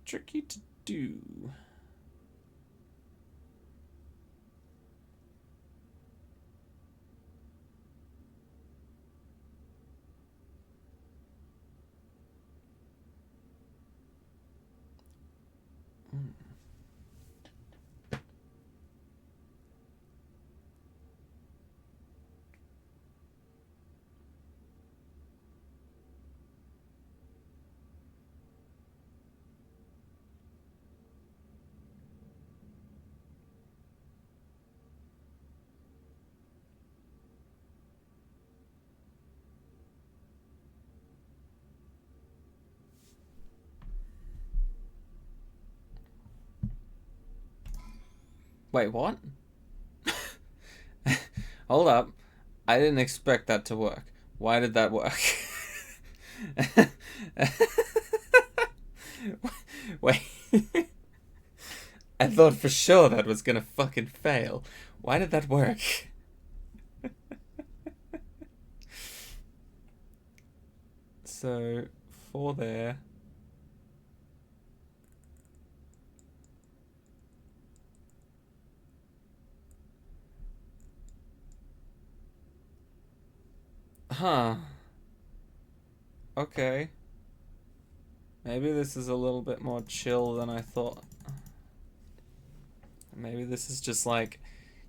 tricky to do. Wait, what? Hold up. I didn't expect that to work. Why did that work? Wait. I thought for sure that was gonna fucking fail. Why did that work? So, 4 there. Huh. Okay. Maybe this is a little bit more chill than I thought. Maybe this is just like,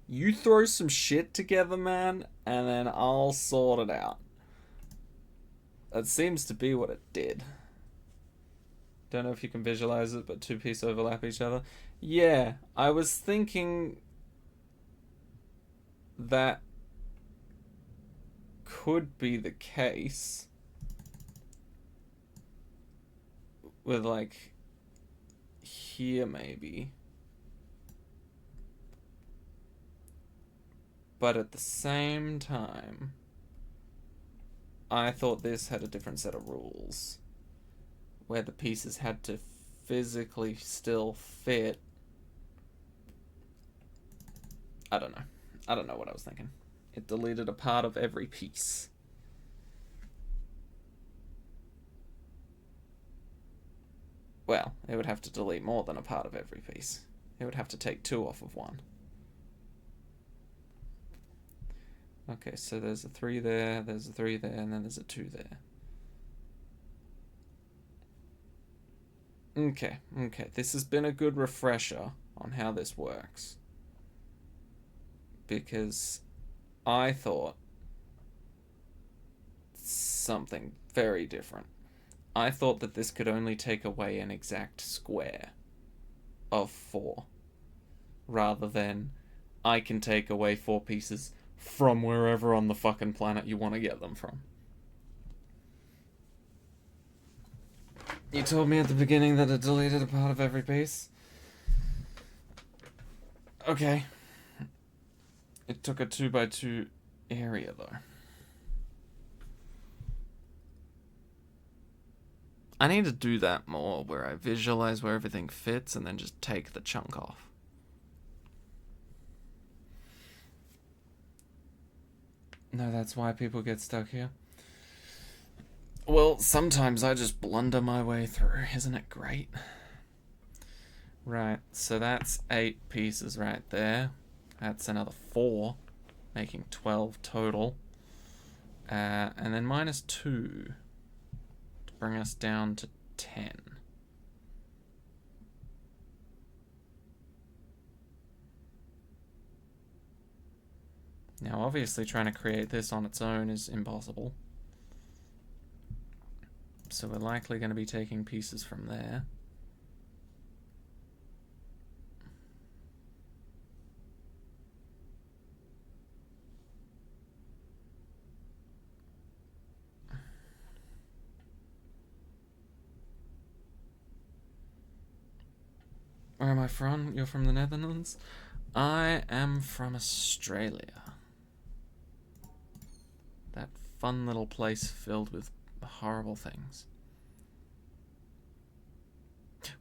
you throw some shit together, man, and then I'll sort it out. That seems to be what it did. Don't know if you can visualize it, but 2 pieces overlap each other. Yeah, I was thinking that could be the case with like here maybe, but at the same time I thought this had a different set of rules where the pieces had to physically still fit. I don't know what I was thinking. It deleted a part of every piece. Well, it would have to delete more than a part of every piece. It would have to take 2 off of 1. Okay, so there's a 3 there, there's a 3 there, and then there's a 2 there. Okay, this has been a good refresher on how this works. Because I thought something very different. I thought that this could only take away an exact square of 4, rather than I can take away 4 pieces from wherever on the fucking planet you want to get them from. You told me at the beginning that it deleted a part of every piece. Okay. It took a 2x2 area though. I need to do that more, where I visualize where everything fits and then just take the chunk off. No, that's why people get stuck here. Well, sometimes I just blunder my way through. Isn't it great? Right, so that's 8 pieces right there. That's another 4, making 12 total. And then minus 2 to bring us down to 10. Now, obviously, trying to create this on its own is impossible. So we're likely going to be taking pieces from there. Where am I from? You're from the Netherlands? I am from Australia. That fun little place filled with horrible things.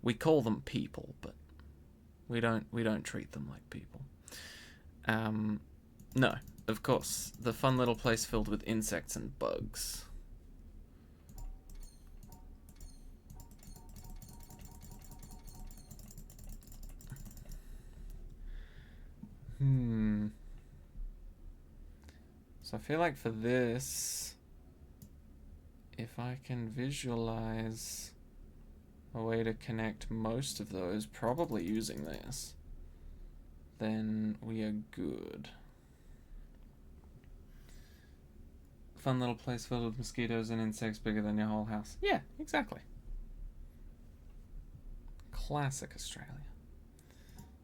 We call them people, but we don't treat them like people. No, of course, the fun little place filled with insects and bugs. So I feel like for this, if I can visualize a way to connect most of those, probably using this, then we are good. Fun little place filled with mosquitoes and insects bigger than your whole house. Yeah, exactly. Classic Australia.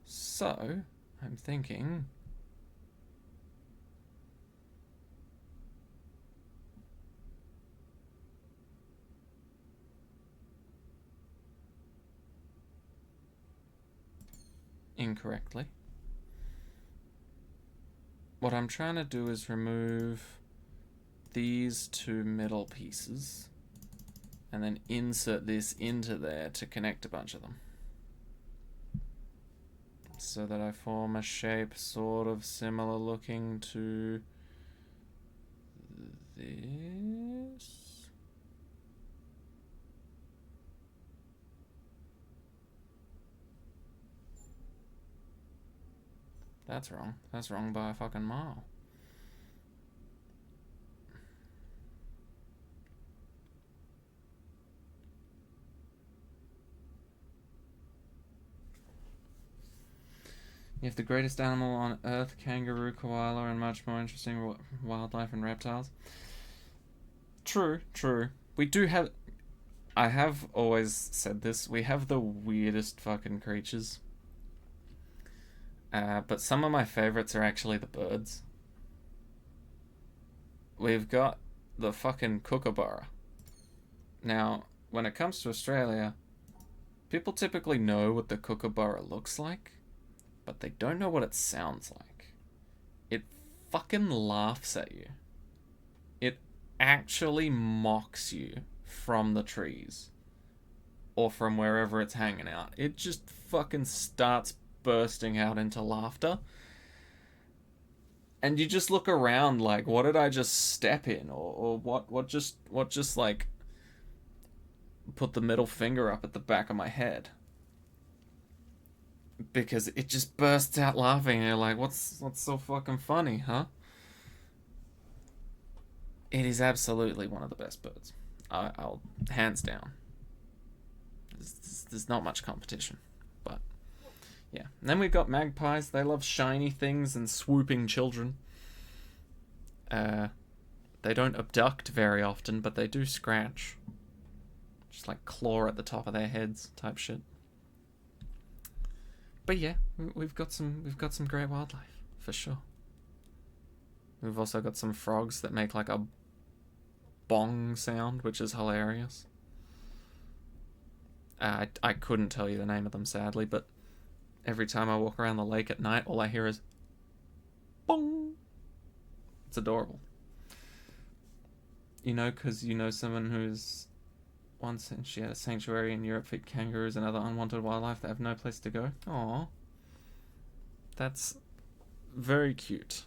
So, I'm thinking... incorrectly. what I'm trying to do is remove these two middle pieces and then insert this into there to connect a bunch of them, so that I form a shape sort of similar looking to this. That's wrong. That's wrong by a fucking mile. You have the greatest animal on Earth, kangaroo, koala, and much more interesting wildlife and reptiles. True, true. We do have... I have always said this. We have the weirdest fucking creatures. But some of my favorites are actually the birds. We've got the fucking kookaburra. Now, when it comes to Australia, people typically know what the kookaburra looks like, but they don't know what it sounds like. It fucking laughs at you. It actually mocks you from the trees or from wherever it's hanging out. It just fucking starts bursting out into laughter. And you just look around like, what did I just step in? Or what just like put the middle finger up at the back of my head? Because it just bursts out laughing and you're like, what's so fucking funny, huh? It is absolutely one of the best birds. I'll hands down. There's not much competition, but yeah. And then we've got magpies. They love shiny things and swooping children. They don't abduct very often, but they do scratch. Just like claw at the top of their heads type shit. But yeah, we've got some great wildlife for sure. We've also got some frogs that make like a bong sound, which is hilarious. I couldn't tell you the name of them, sadly, but every time I walk around the lake at night, all I hear is bong. It's adorable. You know, because you know someone who's once and she had a sanctuary in Europe for kangaroos and other unwanted wildlife that have no place to go. Aww. That's very cute.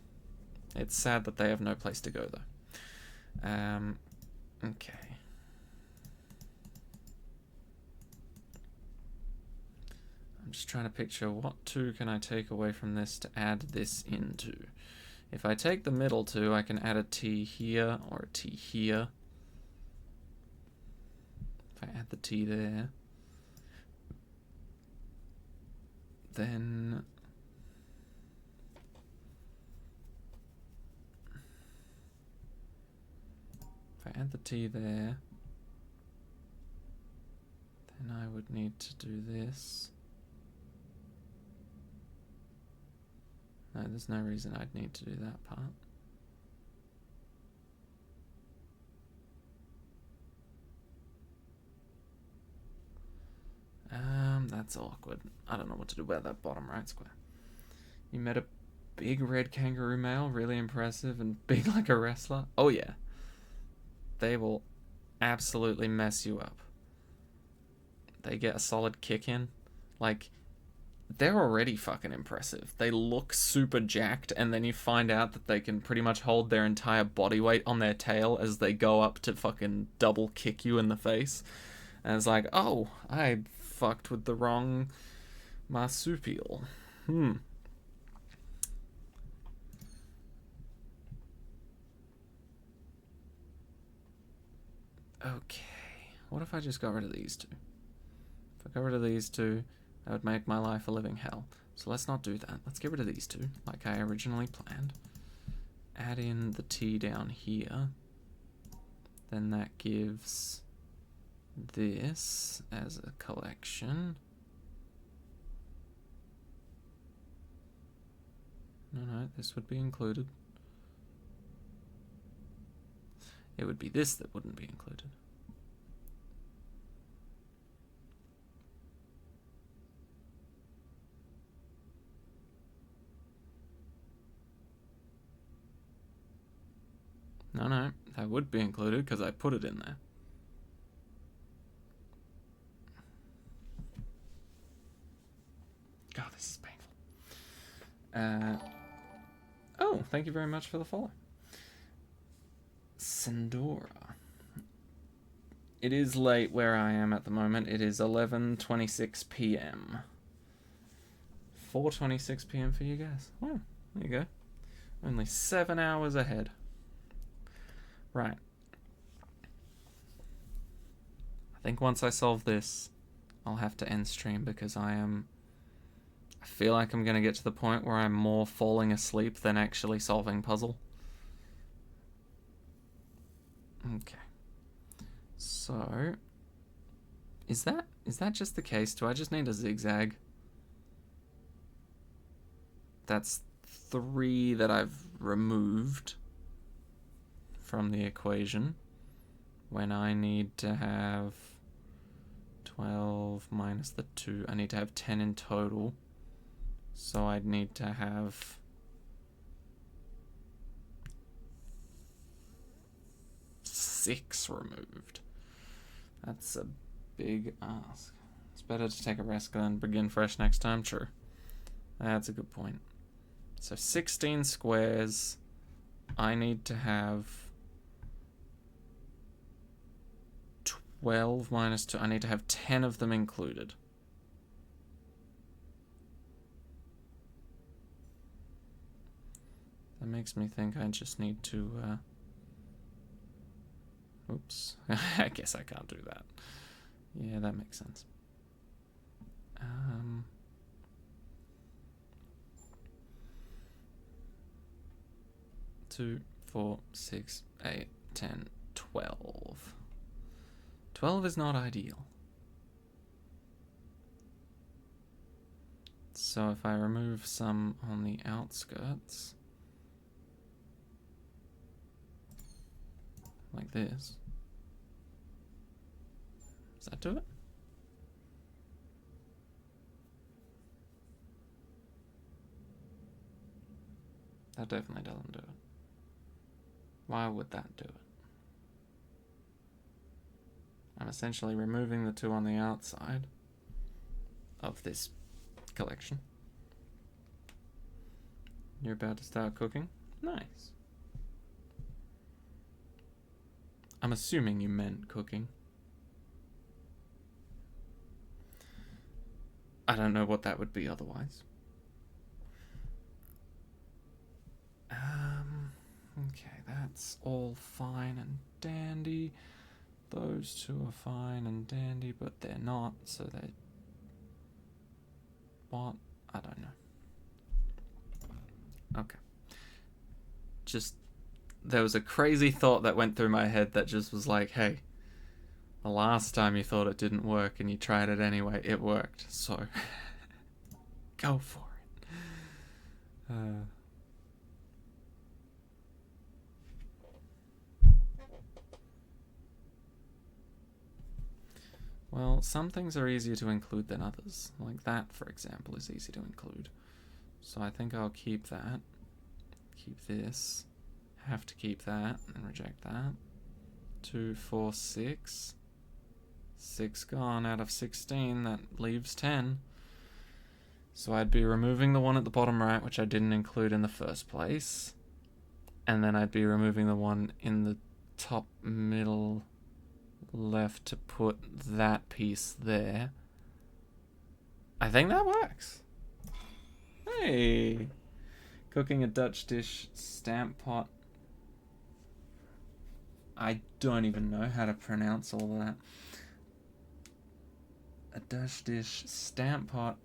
It's sad that they have no place to go, though. Okay. I'm just trying to picture what two can I take away from this to add this into. If I take the middle two, I can add a T here or a T here. If I add the T there, then if I add the T there, then I would need to do this. No, there's no reason I'd need to do that part. That's awkward. I don't know what to do about that bottom right square. You met a big red kangaroo male, really impressive and big like a wrestler. Oh yeah. They will absolutely mess you up. They get a solid kick in. Like, they're already fucking impressive. They look super jacked, and then you find out that they can pretty much hold their entire body weight on their tail as they go up to fucking double kick you in the face. And it's like, oh, I fucked with the wrong marsupial. Okay. What if I just got rid of these two? If I got rid of these two, that would make my life a living hell. So let's not do that. Let's get rid of these two, like I originally planned. Add in the T down here. Then that gives this as a collection. No, this would be included. It would be this that wouldn't be included. No, that would be included because I put it in there. God, this is painful. Oh, thank you very much for the follow. Sandora. It is late where I am at the moment. It is 11:26 p.m. 4:26 p.m. for you guys. Oh, there you go. Only 7 hours ahead. Right. I think once I solve this, I'll have to end stream because I feel like I'm going to get to the point where I'm more falling asleep than actually solving puzzle. Okay. So, is that just the case? Do I just need a zigzag? That's 3 that I've removed from the equation when I need to have 12 minus the 2. I need to have 10 in total. So I'd need to have 6 removed. That's a big ask. It's better to take a rest than begin fresh next time, true. That's a good point. So 16 squares. I need to have 12 minus 2. I need to have 10 of them included. That makes me think I just need to, oops. I guess I can't do that. Yeah, that makes sense. 2, 4, 6, 8, 10, 12. 12 is not ideal. So if I remove some on the outskirts, like this, does that do it? That definitely doesn't do it. Why would that do it? I'm essentially removing the 2 on the outside of this collection. You're about to start cooking? Nice. I'm assuming you meant cooking. I don't know what that would be otherwise. Okay, that's all fine and dandy. Those 2 are fine and dandy, but they're not, so they... What? I don't know. Okay. Just... There was a crazy thought that went through my head that just was like, hey, the last time you thought it didn't work and you tried it anyway, it worked, so... Go for it. Well, some things are easier to include than others. Like that, for example, is easy to include. So I think I'll keep that. Keep this. Have to keep that and reject that. 2, 4, 6. 6 gone out of 16. That leaves 10. So I'd be removing the one at the bottom right, which I didn't include in the first place. And then I'd be removing the one in the top middle left to put that piece there. I think that works. Hey! Cooking a Dutch dish stamp pot. I don't even know how to pronounce all of that. A Dutch dish stamp pot.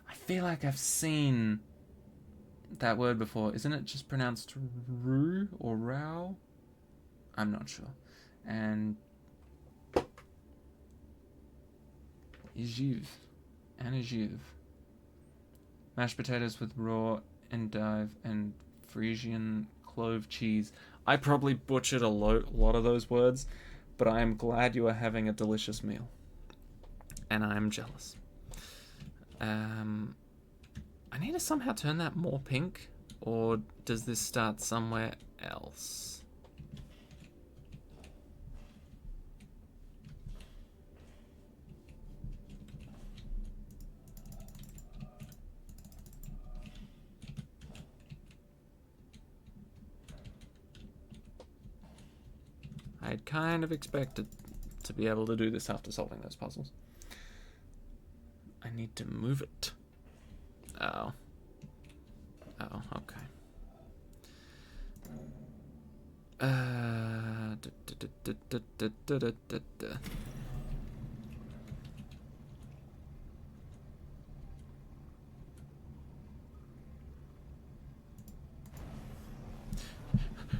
I feel like I've seen that word before. Isn't it just pronounced roux or row? I'm not sure. And Ejuve. Ejuve. Mashed potatoes with raw endive and Frisian clove cheese. I probably butchered a lot of those words, but I am glad you are having a delicious meal. And I am jealous. I need to somehow turn that more pink, or does this start somewhere else. I had kind of expected to be able to do this after solving those puzzles. I need to move it. Oh. Oh, okay.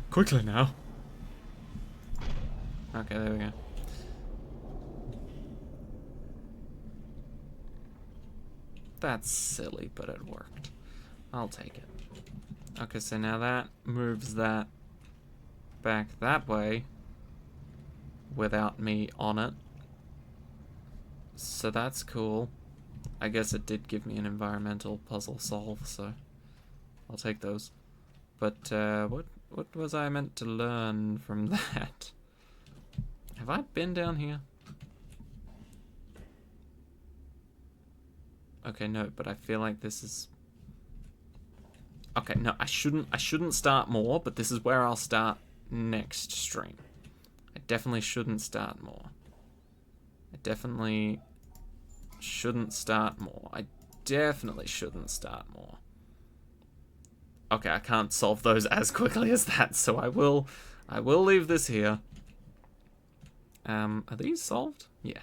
Quickly now. Okay, there we go. That's silly, but it worked. I'll take it. Okay, so now that moves that back that way without me on it. So that's cool. I guess it did give me an environmental puzzle solve, so I'll take those. But what was I meant to learn from that? Have I been down here? Okay, no, but I feel like this is... Okay, no, I shouldn't start more, but this is where I'll start next stream. I definitely shouldn't start more. I definitely shouldn't start more. I definitely shouldn't start more. Okay, I can't solve those as quickly as that, so I will leave this here. Are these solved? Yeah.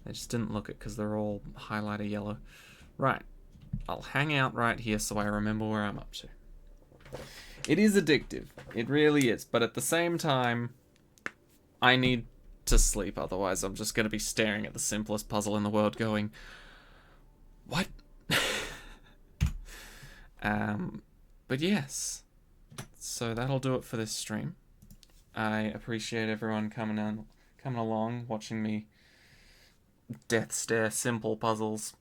I just didn't look at because they're all highlighter yellow. Right. I'll hang out right here so I remember where I'm up to. It is addictive. It really is. But at the same time, I need to sleep. Otherwise, I'm just going to be staring at the simplest puzzle in the world going, what? But yes. So that'll do it for this stream. I appreciate everyone coming along, watching me death stare simple puzzles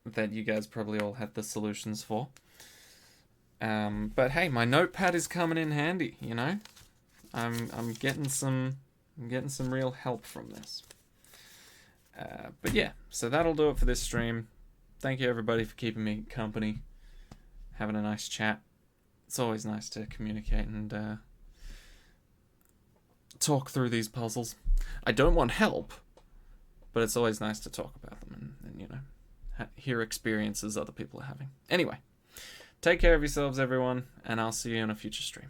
that you guys probably all had the solutions for. But hey, my notepad is coming in handy, you know? I'm getting some real help from this. But yeah, so that'll do it for this stream. Thank you everybody for keeping me company, having a nice chat. It's always nice to communicate and talk through these puzzles. I don't want help, but it's always nice to talk about them and you know, hear experiences other people are having. Anyway, take care of yourselves, everyone, and I'll see you in a future stream.